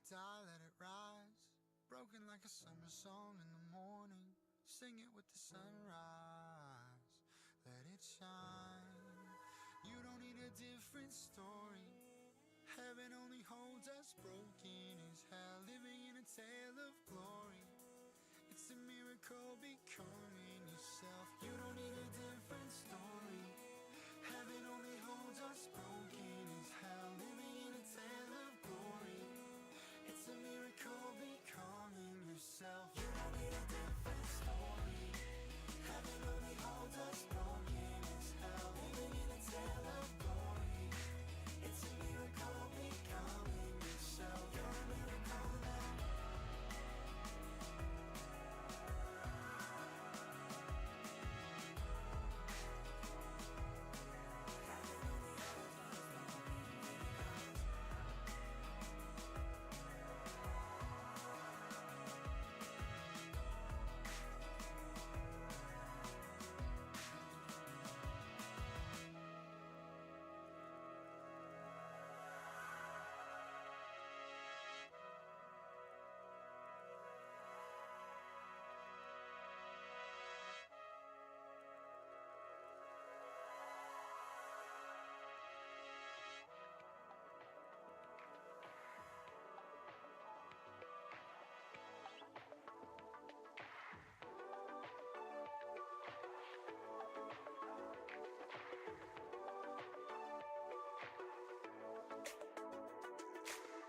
die, let it rise. Broken like a summer song in the morning. Sing it with the sunrise. Let it shine. You don't need a different story. Heaven only holds us broken as hell, living in a tale of glory. It's a miracle becoming yourself. You don't need a different story. Heaven only holds us broken as hell, living in a tale of glory. It's a miracle becoming yourself. You don't need a different story. Heaven only holds us broken as hell, living in a tale of glory. It's a miracle becoming yourself. You're a miracle now.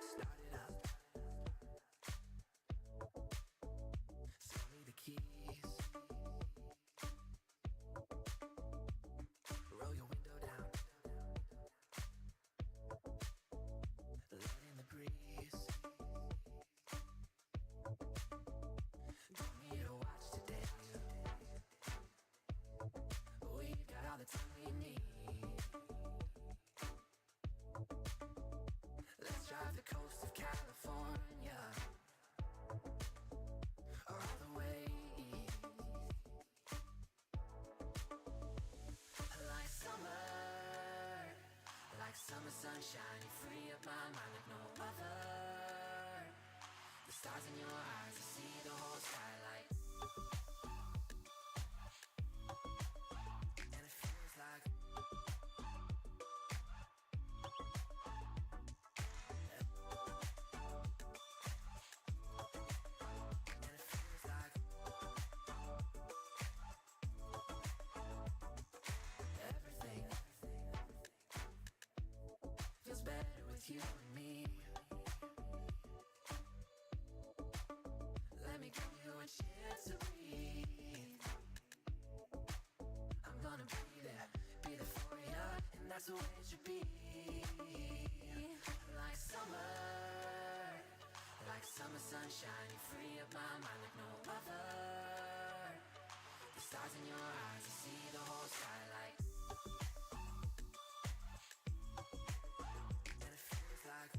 Start it up. Sell me the keys. Roll your window down. Let in the breeze. Don't need a watch today. We've got all the time we need. Let's drive the coast of California, or all the way east. Like summer sunshine, you free up my mind like no other. The stars in your eyes, I see the whole skylight. And it feels like everything feels better with you and me. Let me give you a chance to breathe. I'm gonna be there for you, and that's the way it should be. Like summer sunshine, you free up my mind like no other. The stars in your eyes, I see the whole skylight. And it feels like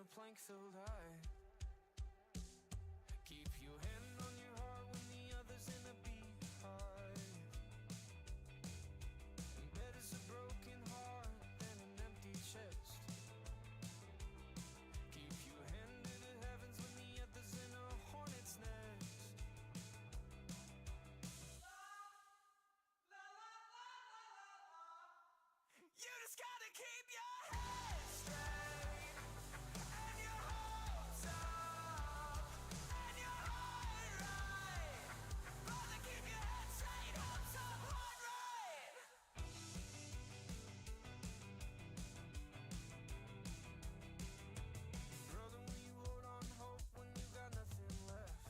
a plank filled high. Keep your hand on your heart when the other's in a beehive. And better a broken heart than an empty chest. Keep your hand to the heavens when the other's in a hornet's nest. You just gotta keep your head straight and your hopes up and your heart right. Brother, keep your head straight, hopes up, heart right. Brother, will you hold on hope when you got nothing left?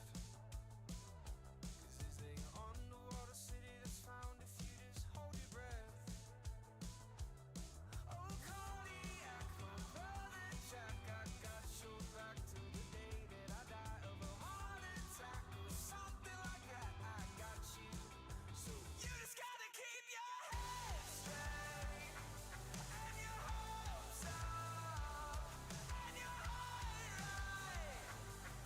'Cause is there an underwater city that's found if you just hold your breath? Oh, cardiac, oh, brother Jack, I got your back till the day that I die of a heart attack or something like that. I got you, so you just gotta keep your head straight and your hopes up and your heart right.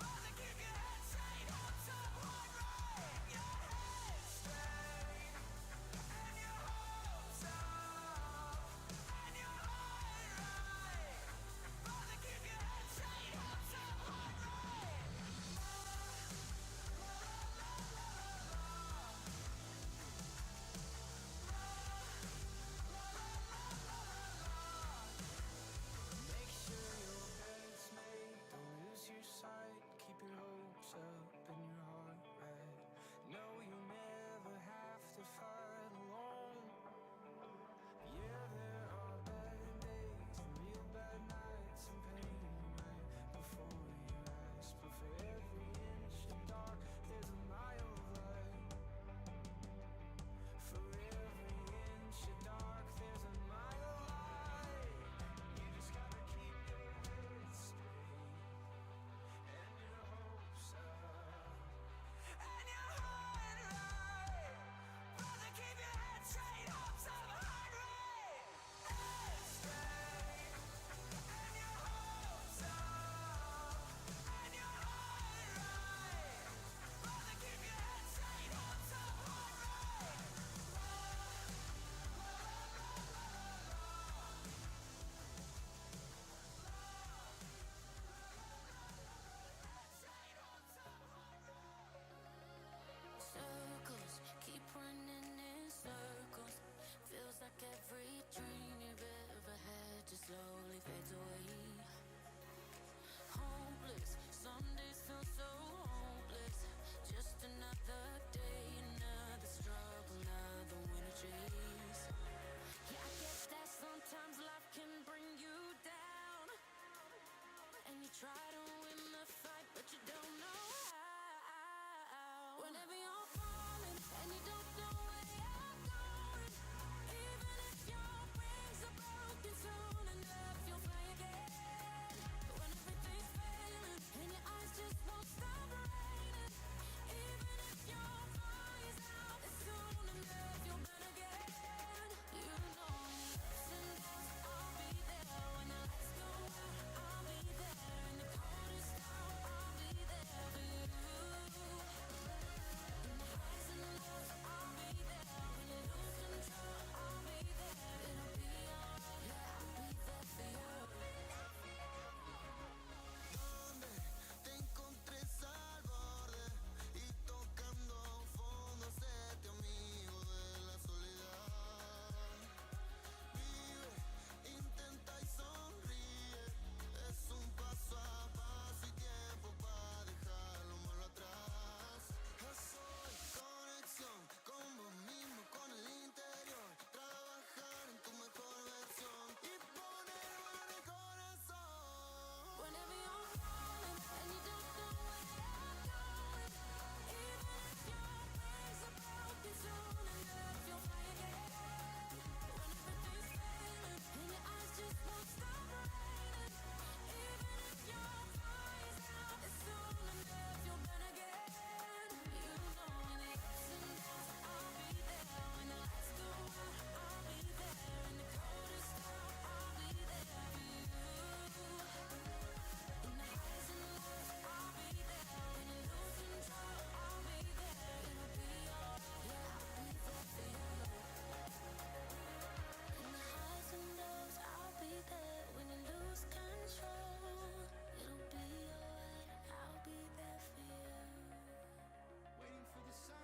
Brother, keep your head straight, hopes up, heart right. Your head straight and your hopes up and your heart right. Brother, keep your head straight, hopes up, heart right. Make sure your bed's made, don't lose your sight. Keep your hopes up and your heart right. No, you'll never have to fight alone. Yeah, there are bad days and real bad nights and pain right before your eyes. But for every inch of dark, there's a mile of light. For every inch of dark, there's a mile of light. You just gotta keep your head straight and your hopes up and your heart right. Brother, keep your head straight, hopes up, heart right. Head straight and your hopes up and your heart right. Brother, keep your head straight, hopes up, heart right. Circles keep running in circles. Feels like every dream you've ever had just slowly fades away. Hopeless, some days feel so hopeless. Just another day, another struggle, another winter chase. Yeah, I get that sometimes life can bring you down, and you try to win the fight, but you don't know